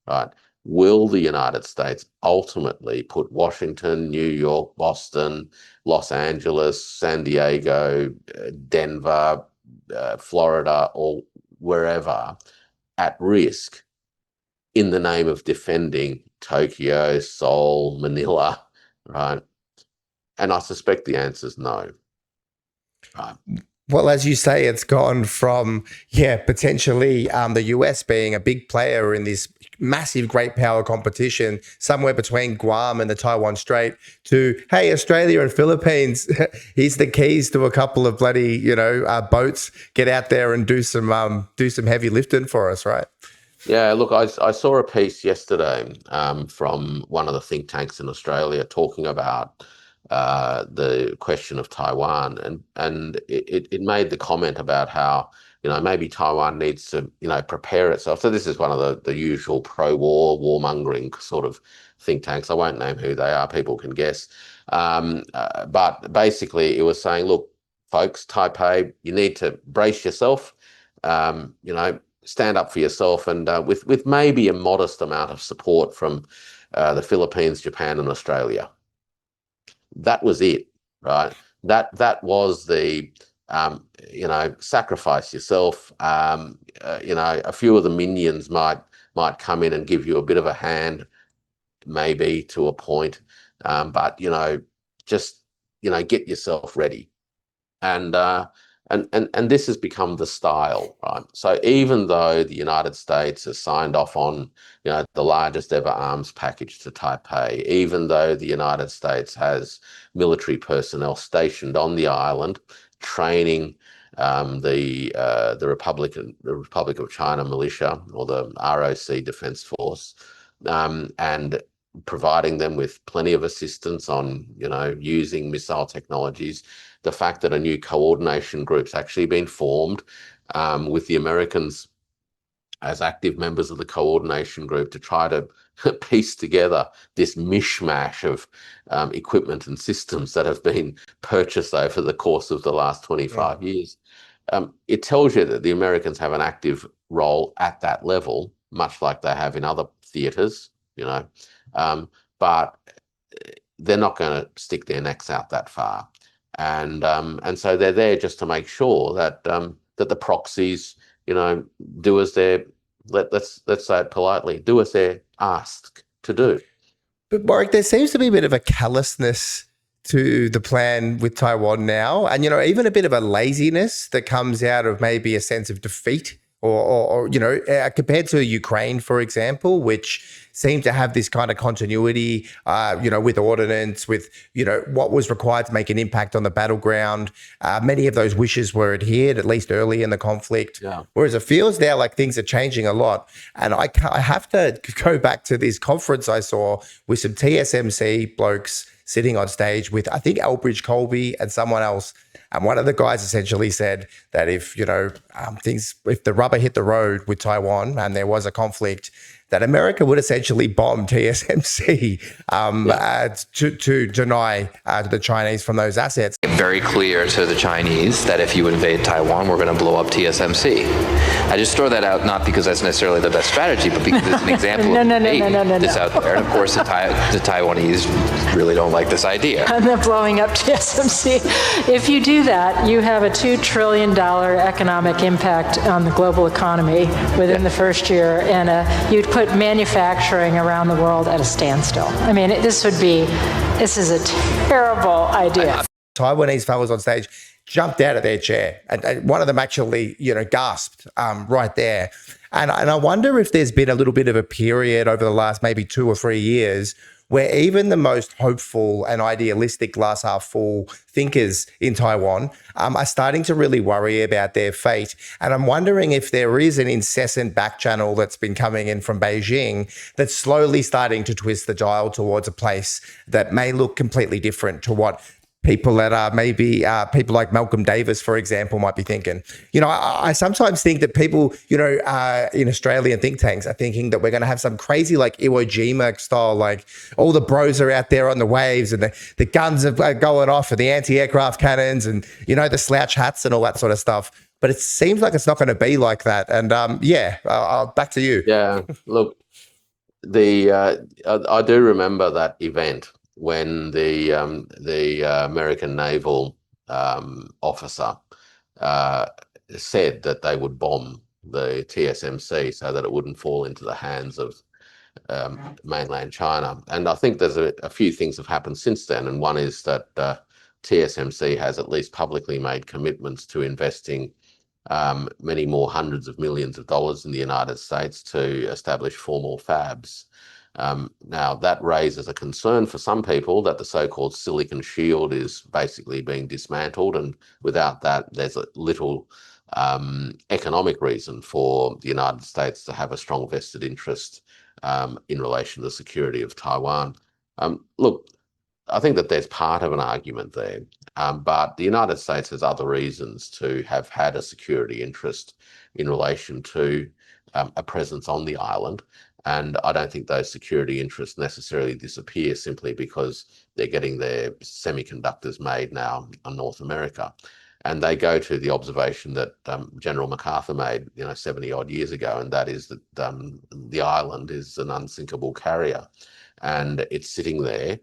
Right? Will the United States ultimately put Washington, New York, Boston, Los Angeles, San Diego, Denver, Florida, or wherever at risk in the name of defending Tokyo, Seoul, Manila, right? And I suspect the answer is no. Right. Well, as you say, it's gone from, potentially the US being a big player in this massive great power competition somewhere between Guam and the Taiwan Strait to, hey, Australia and Philippines, here's the keys to a couple of bloody, boats. Get out there and do some heavy lifting for us, right? Yeah, look, I saw a piece yesterday from one of the think tanks in Australia talking about the question of Taiwan, and it made the comment about how maybe Taiwan needs to prepare itself. So this is one of the usual pro-war, warmongering sort of think tanks. I won't name who they are; people can guess. But basically, it was saying, look, folks, Taipei, you need to brace yourself. Stand up for yourself, and with maybe a modest amount of support from the Philippines, Japan, and Australia. That was it, right? That was the sacrifice yourself. A few of the minions might come in and give you a bit of a hand, maybe to a point, but just get yourself ready, and this has become the style, right? So even though the United States has signed off on, the largest ever arms package to Taipei, even though the United States has military personnel stationed on the island, training the Republic of China militia or the ROC Defense Force, and providing them with plenty of assistance on, using missile technologies. The fact that a new coordination group's actually been formed with the Americans as active members of the coordination group to try to piece together this mishmash of equipment and systems that have been purchased over the course of the last 25 years. It tells you that the Americans have an active role at that level, much like they have in other theatres, but they're not going to stick their necks out that far. And so they're there just to make sure that that the proxies, do as they're, let's say it politely, do as they're asked to do. But Warwick, there seems to be a bit of a callousness to the plan with Taiwan now, and even a bit of a laziness that comes out of maybe a sense of defeat or compared to Ukraine, for example, which seemed to have this kind of continuity, with ordnance, with, what was required to make an impact on the battleground. Many of those wishes were adhered, at least early in the conflict. Yeah. Whereas it feels now like things are changing a lot. And I have to go back to this conference I saw with some TSMC blokes sitting on stage with, I think, Elbridge Colby and someone else. And one of the guys essentially said that if the rubber hit the road with Taiwan and there was a conflict, that America would essentially bomb TSMC to deny the Chinese from those assets. Very clear to the Chinese that if you invade Taiwan, we're going to blow up TSMC. I just throw that out not because that's necessarily the best strategy, but because it's an example of debate that's out there. And of course, the Taiwanese really don't like this idea. I'm not blowing up TSMC. If you do that, you have a $2 trillion economic impact on the global economy within the first year, and you'd put manufacturing around the world at a standstill. I mean, this is a terrible idea. Taiwanese fellows on stage jumped out of their chair, and one of them actually, gasped right there. And I wonder if there's been a little bit of a period over the last maybe 2 or 3 years where even the most hopeful and idealistic glass half full thinkers in Taiwan are starting to really worry about their fate. And I'm wondering if there is an incessant back channel that's been coming in from Beijing that's slowly starting to twist the dial towards a place that may look completely different to what people that are maybe people like Malcolm Davis, for example, might be thinking. I sometimes think that people, in Australian think tanks are thinking that we're going to have some crazy like Iwo Jima style, like all the bros are out there on the waves and the guns are going off and the anti-aircraft cannons and, the slouch hats and all that sort of stuff. But it seems like it's not going to be like that. And back to you. Yeah, look, I do remember that event when the American naval officer said that they would bomb the TSMC so that it wouldn't fall into the hands of mainland China. And I think there's a few things have happened since then. And one is that TSMC has at least publicly made commitments to investing many more hundreds of millions of dollars in the United States to establish 4 more fabs. Now, that raises a concern for some people that the so-called silicon shield is basically being dismantled, and without that, there's a little economic reason for the United States to have a strong vested interest in relation to the security of Taiwan. Look, I think that there's part of an argument there, but the United States has other reasons to have had a security interest in relation to a presence on the island. And I don't think those security interests necessarily disappear simply because they're getting their semiconductors made now in North America. And they go to the observation that General MacArthur made, 70 odd years ago, and that is that the island is an unsinkable carrier. And it's sitting there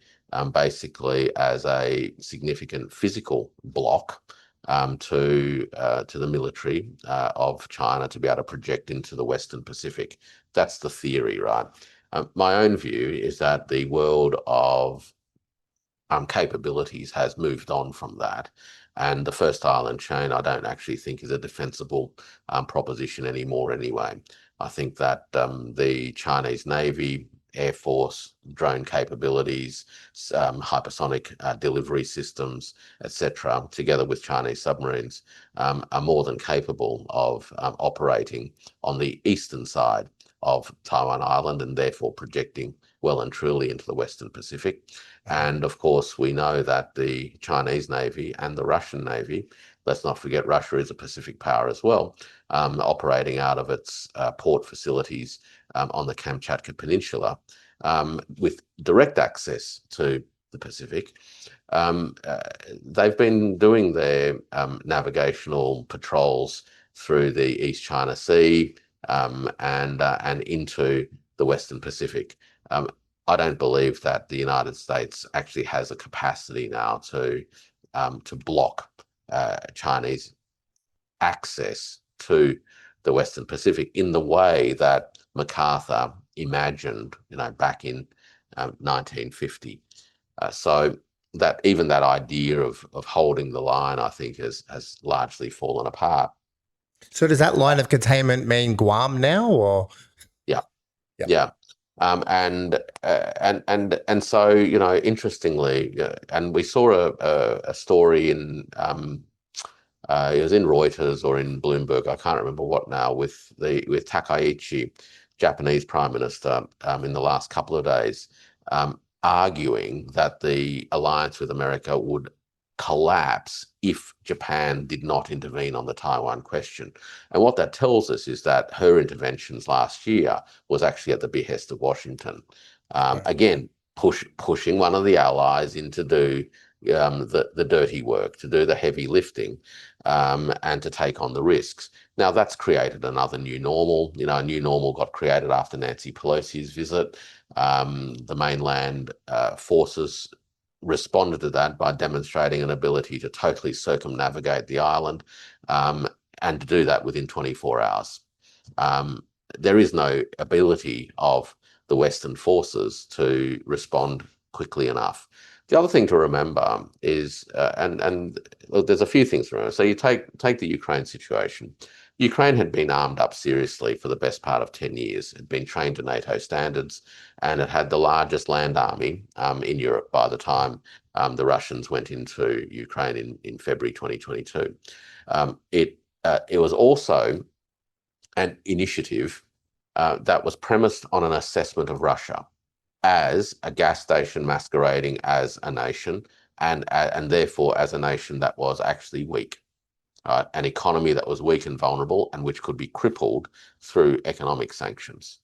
basically as a significant physical block to the military of China to be able to project into the Western Pacific. That's the theory, right? My own view is that the world of capabilities has moved on from that. And the first island chain, I don't actually think is a defensible proposition anymore anyway. I think that the Chinese Navy, Air Force, drone capabilities, hypersonic delivery systems, etc., together with Chinese submarines, are more than capable of operating on the eastern side of Taiwan Island and therefore projecting well and truly into the Western Pacific. And of course, we know that the Chinese Navy and the Russian Navy, let's not forget Russia is a Pacific power as well, operating out of its port facilities on the Kamchatka Peninsula with direct access to the Pacific. They've been doing their navigational patrols through the East China Sea and into the Western Pacific. I don't believe that the United States actually has a capacity now to block Chinese access to the Western Pacific in the way that MacArthur imagined, back in 1950. So that even that idea of holding the line, I think, has largely fallen apart. So does that line of containment mean Guam now, or? Yeah. Yep. Yeah. And so, interestingly, and we saw a story in it was in Reuters or in Bloomberg, I can't remember what now, with Takaichi, Japanese Prime Minister, in the last couple of days, arguing that the alliance with America would collapse if Japan did not intervene on the Taiwan question. And what that tells us is that her interventions last year was actually at the behest of Washington. Again, pushing one of the allies in to do the dirty work, to do the heavy lifting, and to take on the risks. Now, that's created another new normal. A new normal got created after Nancy Pelosi's visit. The mainland forces responded to that by demonstrating an ability to totally circumnavigate the island, and to do that within 24 hours. There is no ability of the Western forces to respond quickly enough. The other thing to remember is, and look, there's a few things to remember. So you take the Ukraine situation. Ukraine had been armed up seriously for the best part of 10 years. It had been trained to NATO standards, and it had the largest land army in Europe by the time the Russians went into Ukraine in February 2022. It was also an initiative that was premised on an assessment of Russia as a gas station masquerading as a nation, and therefore as a nation that was actually weak. An economy that was weak and vulnerable, and which could be crippled through economic sanctions.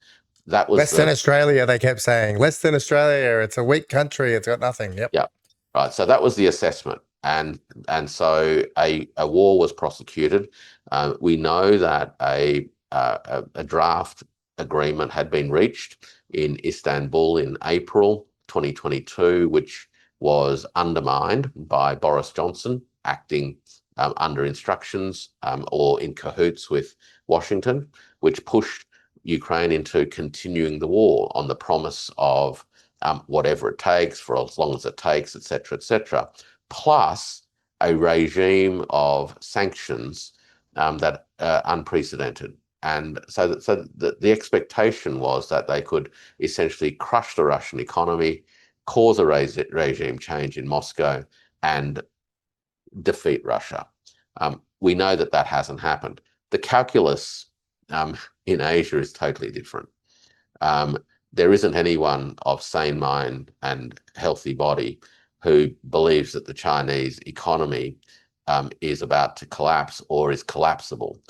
That was less than Australia, they kept saying. Less than Australia, it's a weak country, it's got nothing. Yep. Yeah. Right. So that was the assessment. And so a war was prosecuted. We know that a draft agreement had been reached in Istanbul in April 2022, which was undermined by Boris Johnson acting under instructions or in cahoots with Washington, which pushed Ukraine into continuing the war on the promise of whatever it takes for as long as it takes, et cetera, plus a regime of sanctions that are unprecedented. And so the expectation was that they could essentially crush the Russian economy, cause a regime change in Moscow, and defeat Russia. We know that hasn't happened. The calculus in Asia is totally different. There isn't anyone of sane mind and healthy body who believes that the Chinese economy is about to collapse or is collapsible.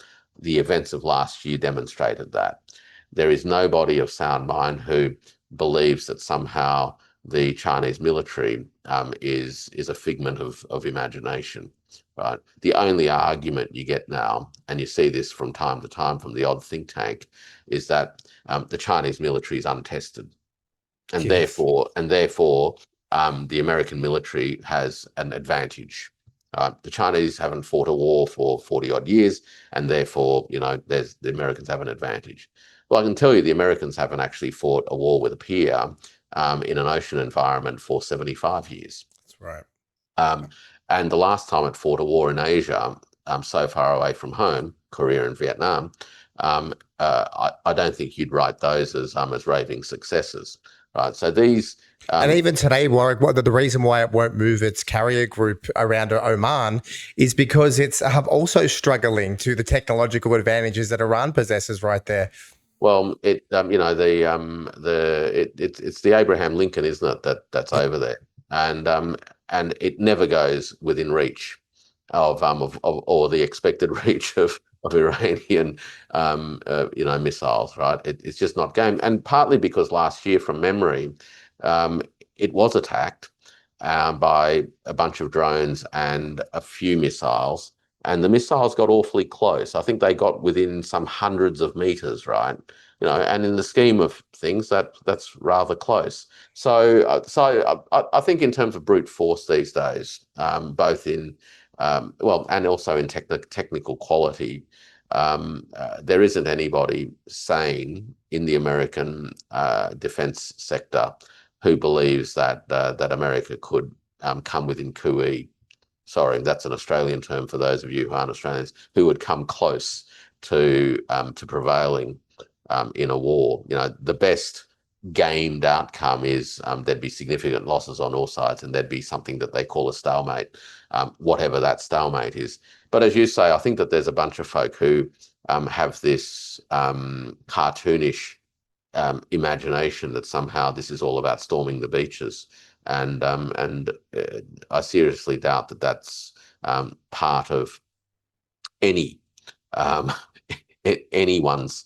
The events of last year demonstrated that. There is nobody of sound mind who believes that somehow the Chinese military is a figment of imagination. Right. The only argument you get now, and you see this from time to time from the odd think tank, is that the Chinese military is untested, and Yes. therefore the American military has an advantage. The Chinese haven't fought a war for 40 odd years, and therefore, the Americans have an advantage. Well, I can tell you the Americans haven't actually fought a war with a peer in an ocean environment for 75 years. That's right. And the last time it fought a war in Asia, so far away from home, Korea and Vietnam, I don't think you'd write those as raving successes, right? So these, and even today, Warwick, the reason why it won't move its carrier group around Oman is because it's also struggling to the technological advantages that Iran possesses right there. Well, it's the Abraham Lincoln, isn't it? That's over there, and it never goes within reach of or the expected reach of Iranian missiles, right? It's just not game, and partly because last year, from memory, it was attacked by a bunch of drones and a few missiles, and the missiles got awfully close. I think they got within some hundreds of meters, right? And in the scheme of things, that's rather close. So I think in terms of brute force these days, both in and also in technical quality, there isn't anybody sane in the American defense sector who believes that America could come within cooee sorry, that's an Australian term for those of you who aren't Australians, who would come close to prevailing in a war. The best gamed outcome is there'd be significant losses on all sides, and there'd be something that they call a stalemate, whatever that stalemate is. But as you say, I think that there's a bunch of folk who have this cartoonish imagination that somehow this is all about storming the beaches, and I seriously doubt that that's part of anyone's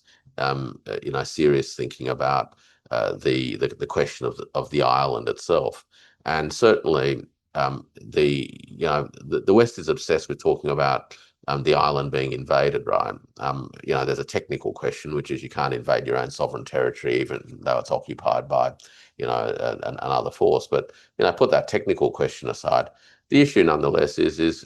serious thinking about the question of the island itself. And certainly the West is obsessed with talking about the island being invaded, right? There's a technical question, which is you can't invade your own sovereign territory, even though it's occupied by, another force. But, put that technical question aside. The issue, nonetheless, is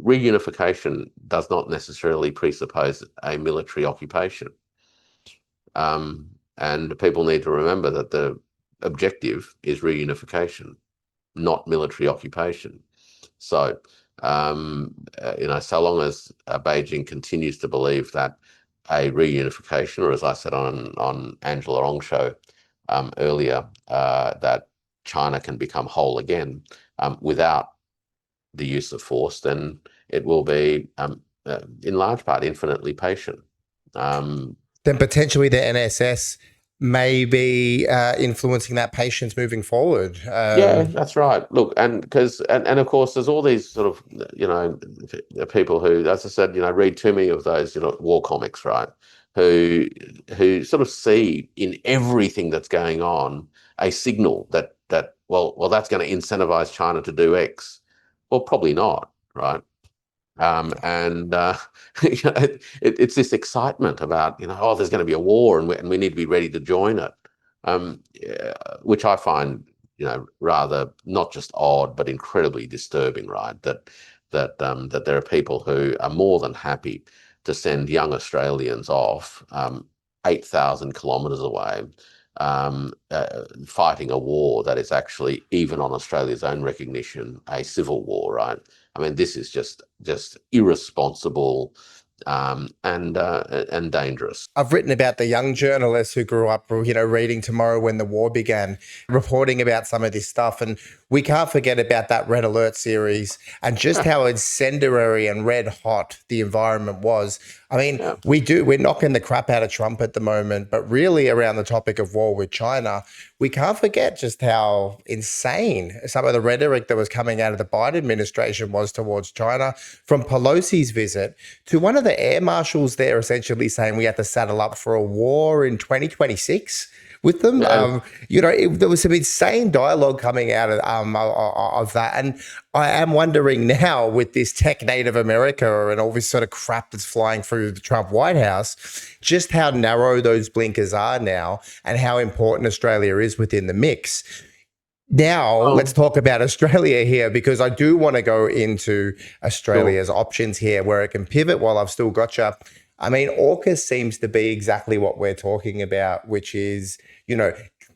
reunification does not necessarily presuppose a military occupation. And people need to remember that the objective is reunification, not military occupation. So, so long as Beijing continues to believe that a reunification, or as I said on Angela Ong's show earlier, that China can become whole again without the use of force, then it will be, in large part, infinitely patient. Then potentially the NSS may be influencing that patience moving forward. Yeah, that's right. Look, and of course, there's all these sort of, people who, as I said, read too many of those, war comics, right? Who sort of see in everything that's going on a signal that well, that's going to incentivize China to do X. Well, probably not, right? It's this excitement about, there's going to be a war and we need to be ready to join it, which I find, rather not just odd, but incredibly disturbing, right? That there are people who are more than happy to send young Australians off 8,000 kilometres away, fighting a war that is actually, even on Australia's own recognition, a civil war, right? I mean, this is just irresponsible and dangerous. I've written about the young journalists who grew up, reading Tomorrow When the War Began, reporting about some of this stuff. And we can't forget about that Red Alert series and just how incendiary and red hot the environment was. I mean, we're knocking the crap out of Trump at the moment, but really around the topic of war with China, we can't forget just how insane some of the rhetoric that was coming out of the Biden administration was towards China, from Pelosi's visit to one of the air marshals there essentially saying we have to saddle up for a war in 2026 with them. There was some insane dialogue coming out of that. And I am wondering now, with this tech native America and all this sort of crap that's flying through the Trump White House, just how narrow those blinkers are now and how important Australia is within the mix. Now, let's talk about Australia here, because I do want to go into Australia's options here where it can pivot while I've still got you. I mean, AUKUS seems to be exactly what we're talking about, which is,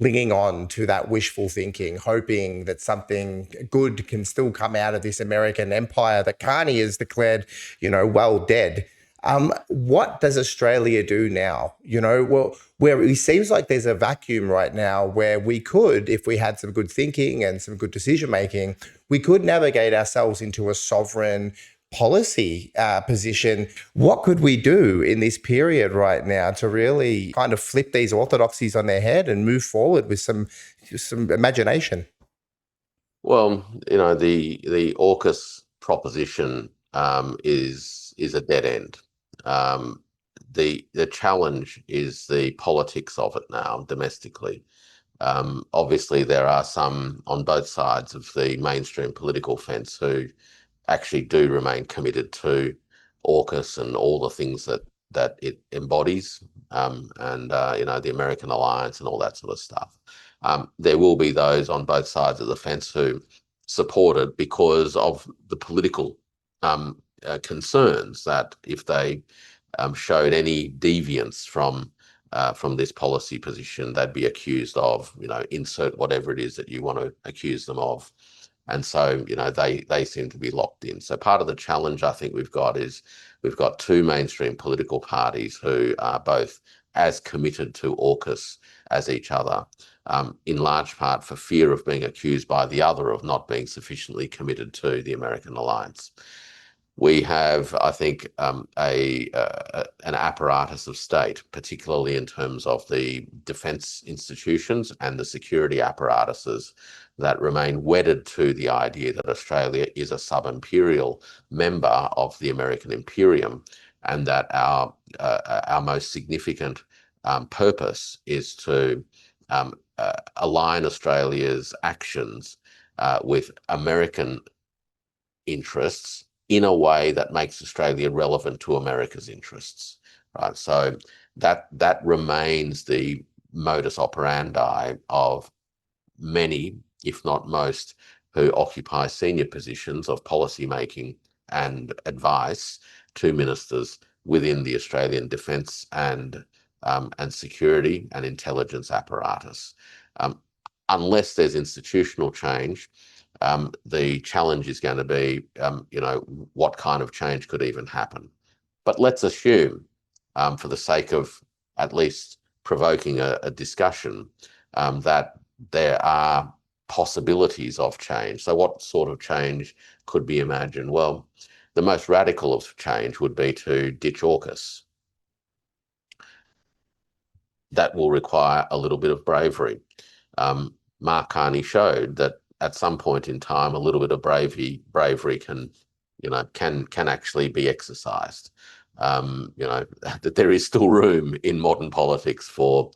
clinging on to that wishful thinking, hoping that something good can still come out of this American empire that Carney has declared, well dead. What does Australia do now? Where it seems like there's a vacuum right now where we could, if we had some good thinking and some good decision making, we could navigate ourselves into a sovereign policy position. What could we do in this period right now to really kind of flip these orthodoxies on their head and move forward with some imagination? Well, the AUKUS proposition is a dead end. The challenge is the politics of it now domestically. Obviously, there are some on both sides of the mainstream political fence who actually do remain committed to AUKUS and all the things that it embodies, and the American alliance and all that sort of stuff. There will be those on both sides of the fence who support it because of the political concerns that if they showed any deviance from this policy position, they'd be accused of, insert whatever it is that you want to accuse them of. And so, they seem to be locked in. So part of the challenge I think we've got is we've got two mainstream political parties who are both as committed to AUKUS as each other, in large part for fear of being accused by the other of not being sufficiently committed to the American alliance. We have, I think, an apparatus of state, particularly in terms of the defence institutions and the security apparatuses that remain wedded to the idea that Australia is a sub-imperial member of the American Imperium, and that our most significant purpose is to align Australia's actions with American interests in a way that makes Australia relevant to America's interests, right? So that remains the modus operandi of many, if not most, who occupy senior positions of policy making and advice to ministers within the Australian defence and security and intelligence apparatus. Unless there's institutional change, the challenge is going to be, what kind of change could even happen. But let's assume, for the sake of at least provoking a discussion, that there are possibilities of change. So what sort of change could be imagined? Well, the most radical of change would be to ditch AUKUS. That will require a little bit of bravery. Mark Carney showed that at some point in time, a little bit of bravery can actually be exercised. That there is still room in modern politics for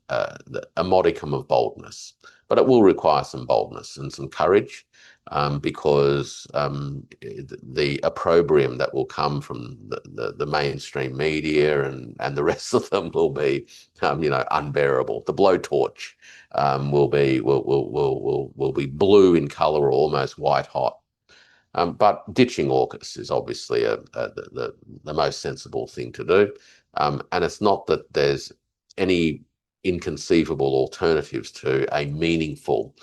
a modicum of boldness, but it will require some boldness and some courage, because the opprobrium that will come from the mainstream media and the rest of them will be unbearable. The blowtorch will be blue in colour or almost white hot. But ditching AUKUS is obviously the most sensible thing to do, and it's not that there's any inconceivable alternatives to a meaningful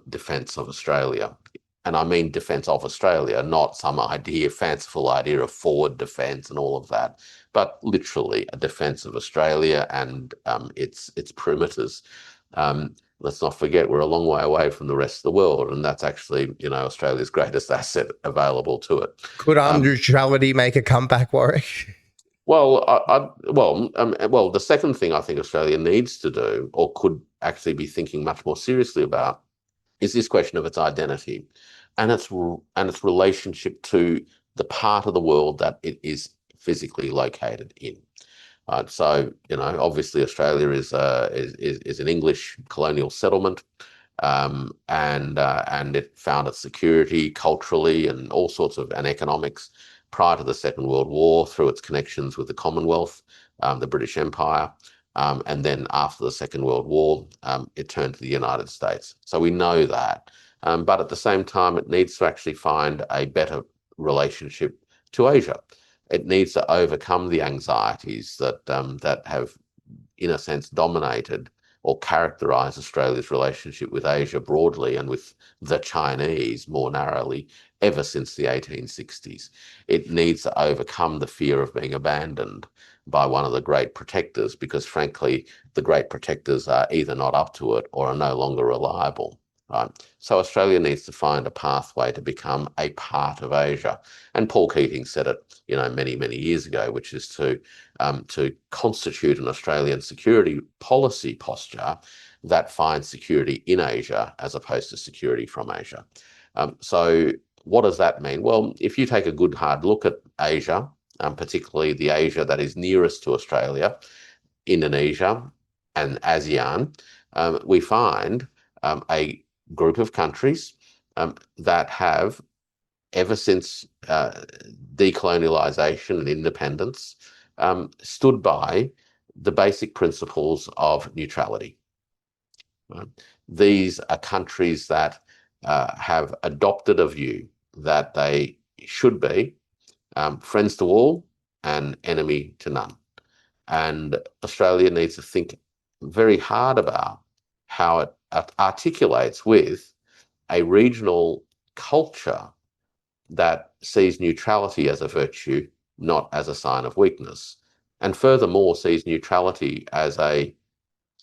defence of Australia. And I mean defence of Australia, not some fanciful idea of forward defence and all of that, but literally a defence of Australia and its perimeters. Let's not forget we're a long way away from the rest of the world, and that's actually Australia's greatest asset available to it. Could armed neutrality make a comeback, Warwick? Well, the second thing I think Australia needs to do, or could actually be thinking much more seriously about, is this question of its identity and its relationship to the part of the world that it is physically located in. So obviously Australia is an English colonial settlement, and it found its security culturally and all sorts of and economics prior to the Second World War through its connections with the Commonwealth, the British Empire, and then after the Second World War, it turned to the United States. So we know that, but at the same time, it needs to actually find a better relationship to Asia. It needs to overcome the anxieties that have, in a sense, dominated or characterised Australia's relationship with Asia broadly and with the Chinese more narrowly ever since the 1860s. It needs to overcome the fear of being abandoned by one of the great protectors, because frankly, the great protectors are either not up to it or are no longer reliable. Right? So Australia needs to find a pathway to become a part of Asia. And Paul Keating said it, many, many years ago, which is to constitute an Australian security policy posture that finds security in Asia as opposed to security from Asia. So what does that mean? Well, if you take a good hard look at Asia, particularly the Asia that is nearest to Australia, Indonesia and ASEAN, we find a group of countries that have, ever since decolonialisation and independence, stood by the basic principles of neutrality. These are countries that have adopted a view that they should be friends to all and enemy to none. And Australia needs to think very hard about how it articulates with a regional culture that sees neutrality as a virtue, not as a sign of weakness, and furthermore sees neutrality as a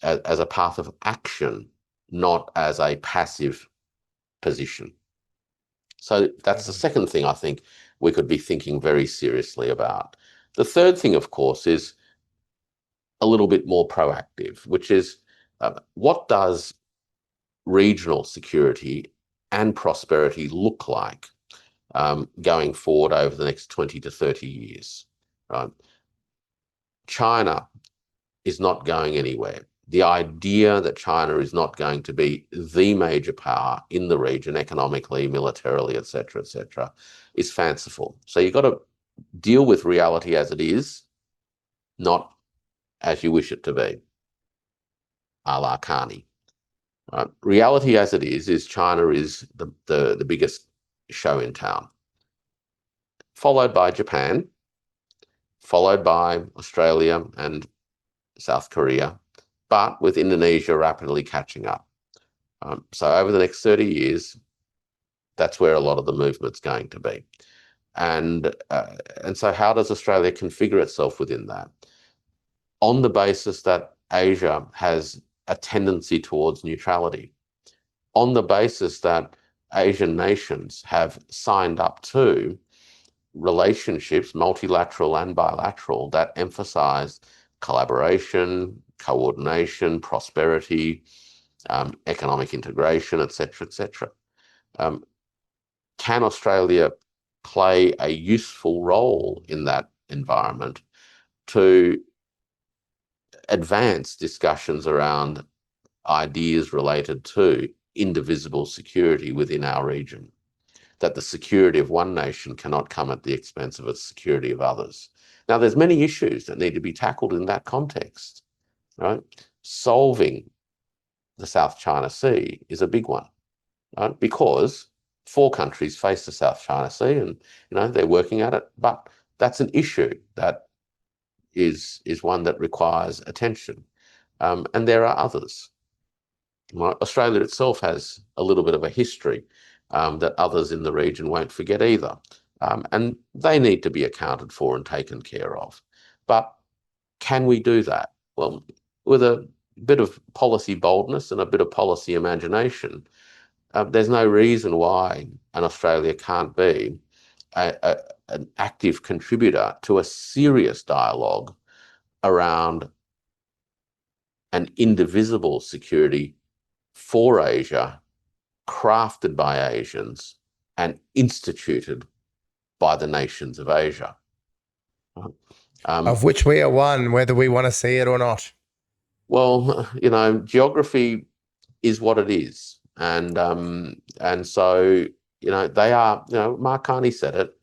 path of action, not as a passive position. So that's the second thing I think we could be thinking very seriously about. The third thing, of course, is a little bit more proactive, which is what does regional security and prosperity look like going forward over the next 20 to 30 years? Right? China is not going anywhere. The idea that China is not going to be the major power in the region, economically, militarily, et cetera, is fanciful. So you've got to deal with reality as it is, not as you wish it to be, a la Carney. Reality as it is China is the biggest show in town, followed by Japan, followed by Australia and South Korea, but with Indonesia rapidly catching up. So over the next 30 years, that's where a lot of the movement's going to be. And so how does Australia configure itself within that? On the basis that Asia has a tendency towards neutrality, on the basis that Asian nations have signed up to relationships, multilateral and bilateral, that emphasize collaboration, coordination, prosperity, economic integration, et cetera, can Australia play a useful role in that environment to advance discussions around ideas related to indivisible security within our region, that the security of one nation cannot come at the expense of the security of others? Now, there's many issues that need to be tackled in that context, right? Solving the South China Sea is a big one, right? Because 4 countries face the South China Sea and, they're working at it, but that's an issue that is one that requires attention. And there are others. Right? Australia itself has a little bit of a history that others in the region won't forget either. And they need to be accounted for and taken care of. But can we do that? Well, with a bit of policy boldness and a bit of policy imagination, there's no reason why an Australia can't be an active contributor to a serious dialogue around an indivisible security for Asia, crafted by Asians and instituted by the nations of Asia. Of which we are one, whether we want to see it or not. Well, geography is what it is. And so, they are, Mark Carney said it,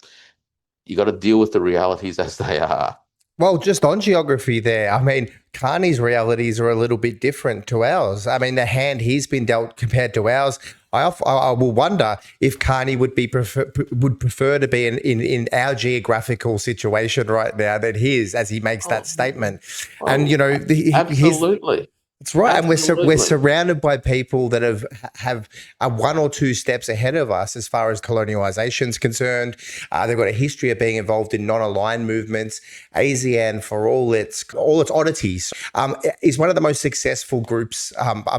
you got to deal with the realities as they are. Well, just on geography there, I mean, Carney's realities are a little bit different to ours. I mean, the hand he's been dealt compared to ours, I will wonder if Carney would prefer to be in our geographical situation right now than his, as he makes that statement. And, absolutely. It's right. Absolutely. And we're surrounded by people that have 1 or 2 steps ahead of us as far as colonialisation is concerned. They've got a history of being involved in non-aligned movements. ASEAN, for all its oddities, is one of the most successful groups,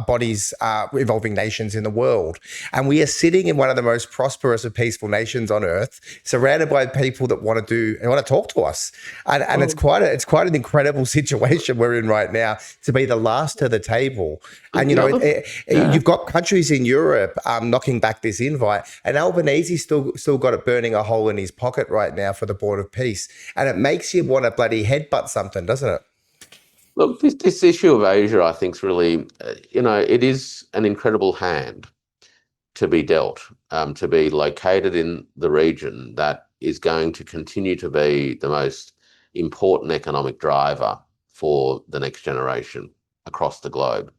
bodies involving nations in the world. And we are sitting in one of the most prosperous and peaceful nations on earth, surrounded by people that want to talk to us. And it's quite an incredible situation we're in right now, to be the last to the table. And you've got countries in Europe knocking back this invite, and Albanese's still got it burning a hole in his pocket right now for the Board of Peace, and it makes you want to bloody headbutt something, doesn't it? Look, this issue of Asia, I think, is really, it is an incredible hand to be dealt, to be located in the region that is going to continue to be the most important economic driver for the next generation across the globe.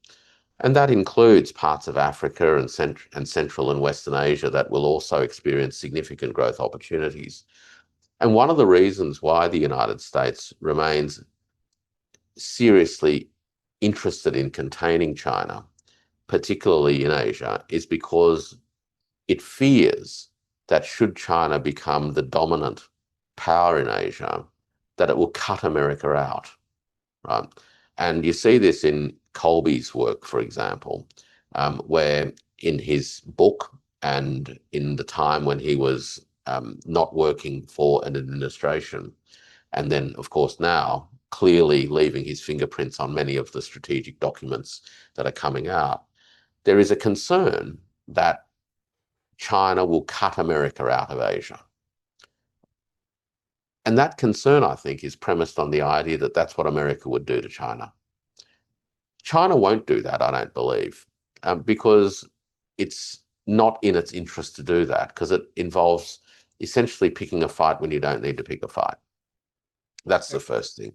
And that includes parts of Africa and Central and Western Asia that will also experience significant growth opportunities. And one of the reasons why the United States remains seriously interested in containing China, particularly in Asia, is because it fears that should China become the dominant power in Asia, that it will cut America out, right? And you see this in Colby's work, for example, where in his book and in the time when he was not working for an administration, and then, of course, now clearly leaving his fingerprints on many of the strategic documents that are coming out, there is a concern that China will cut America out of Asia. And that concern, I think, is premised on the idea that that's what America would do to China. China won't do that, I don't believe, because it's not in its interest to do that, because it involves essentially picking a fight when you don't need to pick a fight. That's the first thing.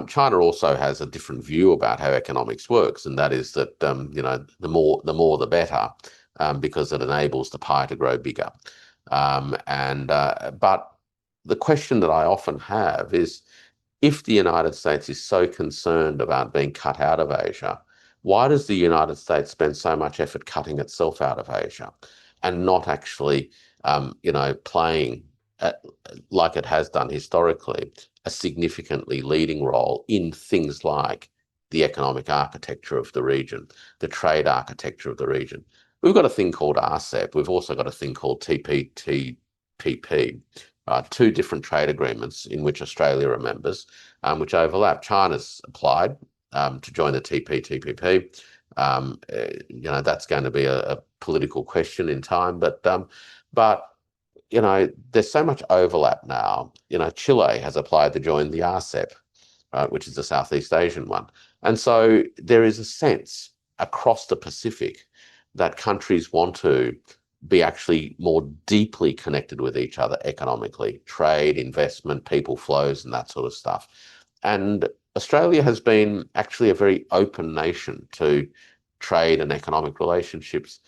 China also has a different view about how economics works, and that is that the more the better, because it enables the pie to grow bigger. But the question that I often have is, if the United States is so concerned about being cut out of Asia, why does the United States spend so much effort cutting itself out of Asia and not actually, playing like it has done historically, a significantly leading role in things like the economic architecture of the region, the trade architecture of the region? We've got a thing called RCEP. We've also got a thing called TPTPP, two different trade agreements in which Australia are members, which overlap. China's applied to join the TPTPP. That's going to be a political question in time, but there's so much overlap now. Chile has applied to join the RCEP, which is the Southeast Asian one. And so there is a sense across the Pacific that countries want to be actually more deeply connected with each other economically, trade, investment, people flows, and that sort of stuff. And Australia has been actually a very open nation to trade and economic relationships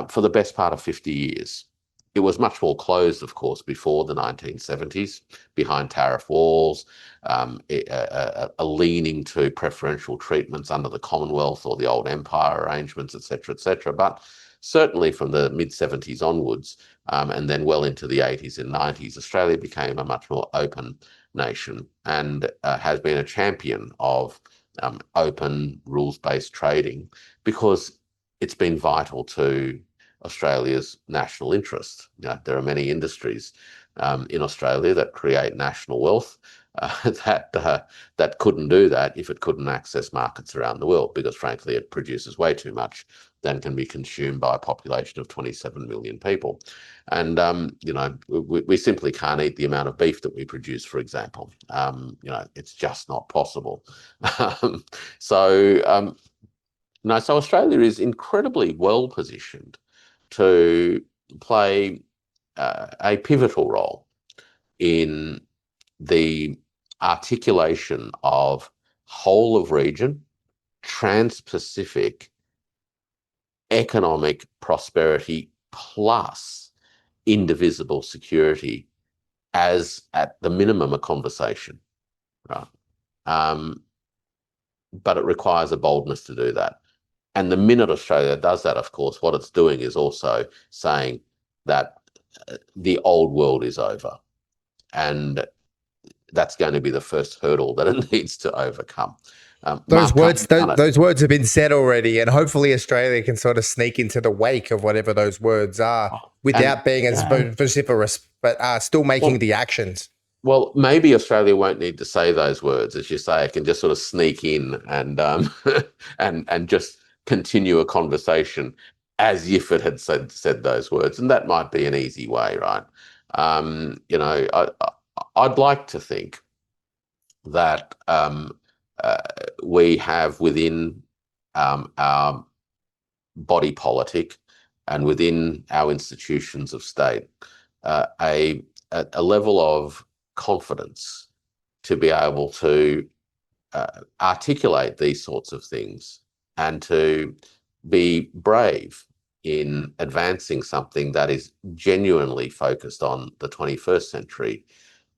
for the best part of 50 years. It was much more closed, of course, before the 1970s, behind tariff walls, a leaning to preferential treatments under the Commonwealth or the old empire arrangements, et cetera, but certainly from the mid-70s onwards, and then well into the 80s and 90s, Australia became a much more open nation and has been a champion of open, rules-based trading, because it's been vital to Australia's national interest. There are many industries in Australia that create national wealth that couldn't do that if it couldn't access markets around the world, because frankly it produces way too much than can be consumed by a population of 27 million people. And we simply can't eat the amount of beef that we produce, for example. It's just not possible. So Australia is incredibly well positioned to play a pivotal role in the articulation of whole of region, trans-Pacific economic prosperity plus indivisible security as, at the minimum, a conversation, right? But it requires a boldness to do that. And the minute Australia does that, of course, what it's doing is also saying that the old world is over. And that's going to be the first hurdle that it needs to overcome. Those words have been said already, and hopefully Australia can sort of sneak into the wake of whatever those words are without being as vociferous, but still making the actions. Well, maybe Australia won't need to say those words, as you say. It can just sort of sneak in and and just continue a conversation as if it had said those words, and that might be an easy way, right? I'd like to think that we have within our body politic and within our institutions of state a level of confidence to be able to articulate these sorts of things and to be brave in advancing something that is genuinely focused on the 21st century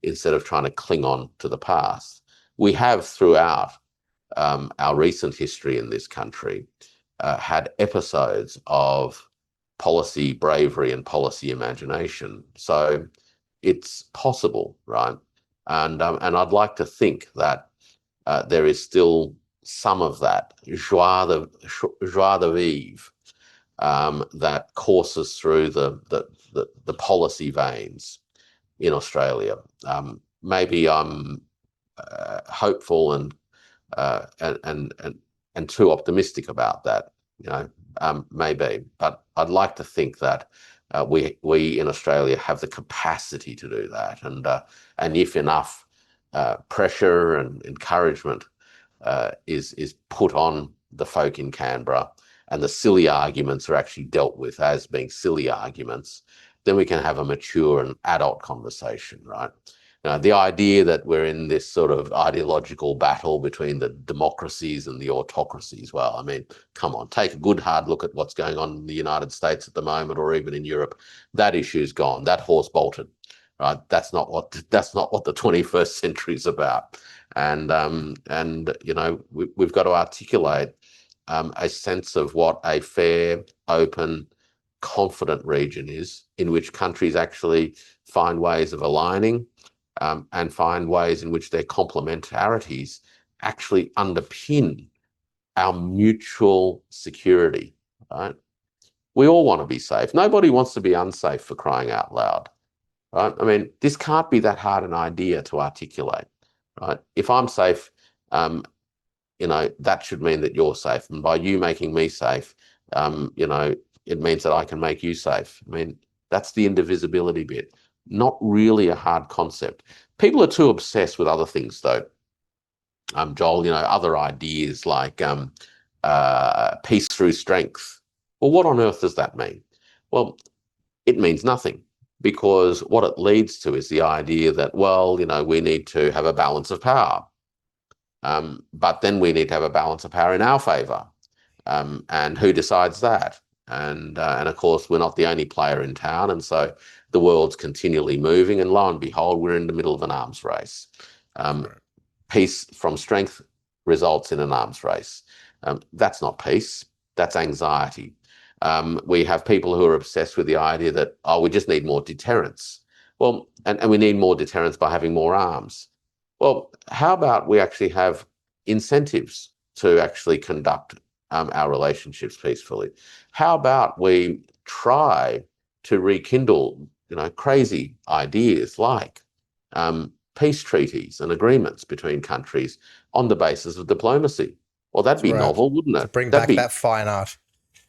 instead of trying to cling on to the past. We have throughout our recent history in this country had episodes of policy bravery and policy imagination. So it's possible, right? And I'd like to think that there is still some of that joie de vivre that courses through the policy veins in Australia. Maybe I'm hopeful and too optimistic about that, maybe. But I'd like to think that we in Australia have the capacity to do that, and if enough pressure and encouragement is put on the folk in Canberra, and the silly arguments are actually dealt with as being silly arguments, then we can have a mature and adult conversation, right? The idea that we're in this sort of ideological battle between the democracies and the autocracies, well, I mean, come on, take a good hard look at what's going on in the United States at the moment, or even in Europe. That issue's gone. That horse bolted, right? That's not what the 21st century is about. And we've got to articulate a sense of what a fair, open, confident region is, in which countries actually find ways of aligning and find ways in which their complementarities actually underpin our mutual security, right? We all want to be safe. Nobody wants to be unsafe, for crying out loud, right? I mean, this can't be that hard an idea to articulate, right? If I'm safe, that should mean that you're safe. And by you making me safe, it means that I can make you safe. I mean, that's the indivisibility bit. Not really a hard concept. People are too obsessed with other things, though. Joel, other ideas like peace through strength. Well, what on earth does that mean? Well, it means nothing, because what it leads to is the idea that, well, we need to have a balance of power. But then we need to have a balance of power in our favour. And who decides that? And of course, we're not the only player in town. And so the world's continually moving. And lo and behold, we're in the middle of an arms race. Peace from strength results in an arms race. That's not peace. That's anxiety. We have people who are obsessed with the idea that, we just need more deterrence. Well, and we need more deterrence by having more arms. Well, how about we actually have incentives to actually conduct our relationships peacefully? How about we try to rekindle, crazy ideas like peace treaties and agreements between countries on the basis of diplomacy? Well, that'd be novel, wouldn't it? To bring back that fine art.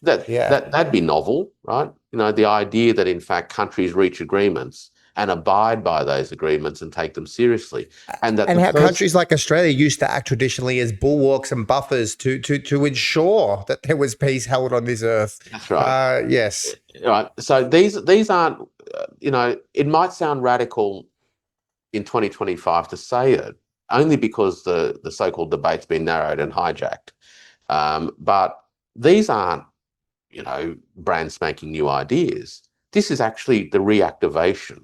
That'd be novel, right? The idea that in fact countries reach agreements and abide by those agreements and take them seriously. And how countries like Australia used to act traditionally as bulwarks and buffers to ensure that there was peace held on this earth. That's right. Yes. Right. So these aren't, it might sound radical in 2025 to say it, only because the so-called debate's been narrowed and hijacked. But these aren't, brand spanking new ideas. This is actually the reactivation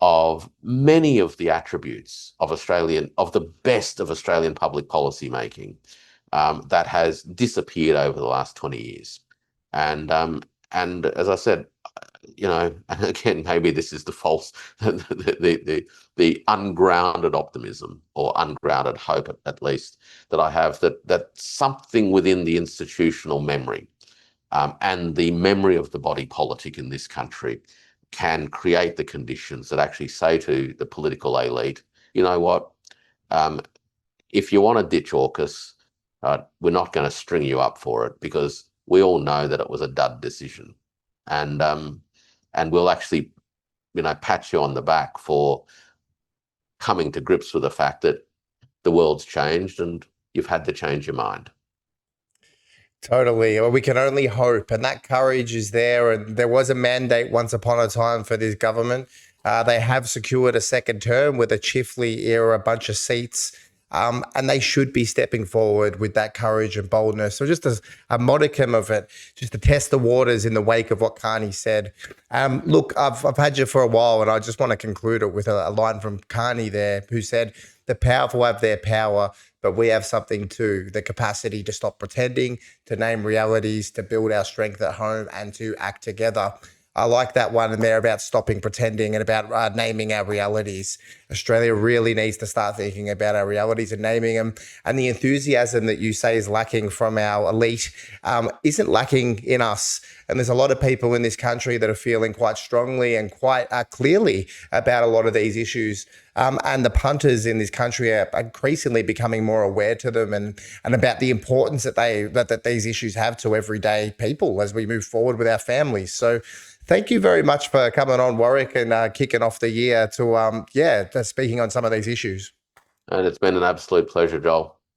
of many of the attributes of the best of Australian public policy making that has disappeared over the last 20 years. And as I said, and again, maybe this is the false, the ungrounded optimism or ungrounded hope, at least, that I have, that something within the institutional memory and the memory of the body politic in this country can create the conditions that actually say to the political elite, you know what, if you want to ditch AUKUS, we're not going to string you up for it, because we all know that it was a dud decision. And we'll actually, pat you on the back for coming to grips with the fact that the world's changed and you've had to change your mind. Totally. Well, we can only hope, and that courage is there. And there was a mandate once upon a time for this government. They have secured a second term with a Chifley era bunch of seats, and they should be stepping forward with that courage and boldness. So just a modicum of it, just to test the waters in the wake of what Carney said. Look, I've had you for a while, and I just want to conclude it with a line from Carney there, who said, "The powerful have their power, but we have something too, the capacity to stop pretending, to name realities, to build our strength at home, and to act together. I like that one in there about stopping pretending and about naming our realities. Australia really needs to start thinking about our realities and naming them. And the enthusiasm that you say is lacking from our elite isn't lacking in us. And there's a lot of people in this country that are feeling quite strongly and quite clearly about a lot of these issues. And the punters in this country are increasingly becoming more aware to them and about the importance that these issues have to everyday people as we move forward with our families. So thank you very much for coming on, Warwick, and kicking off the year to speaking on some of these issues. And it's been an absolute pleasure, Joel.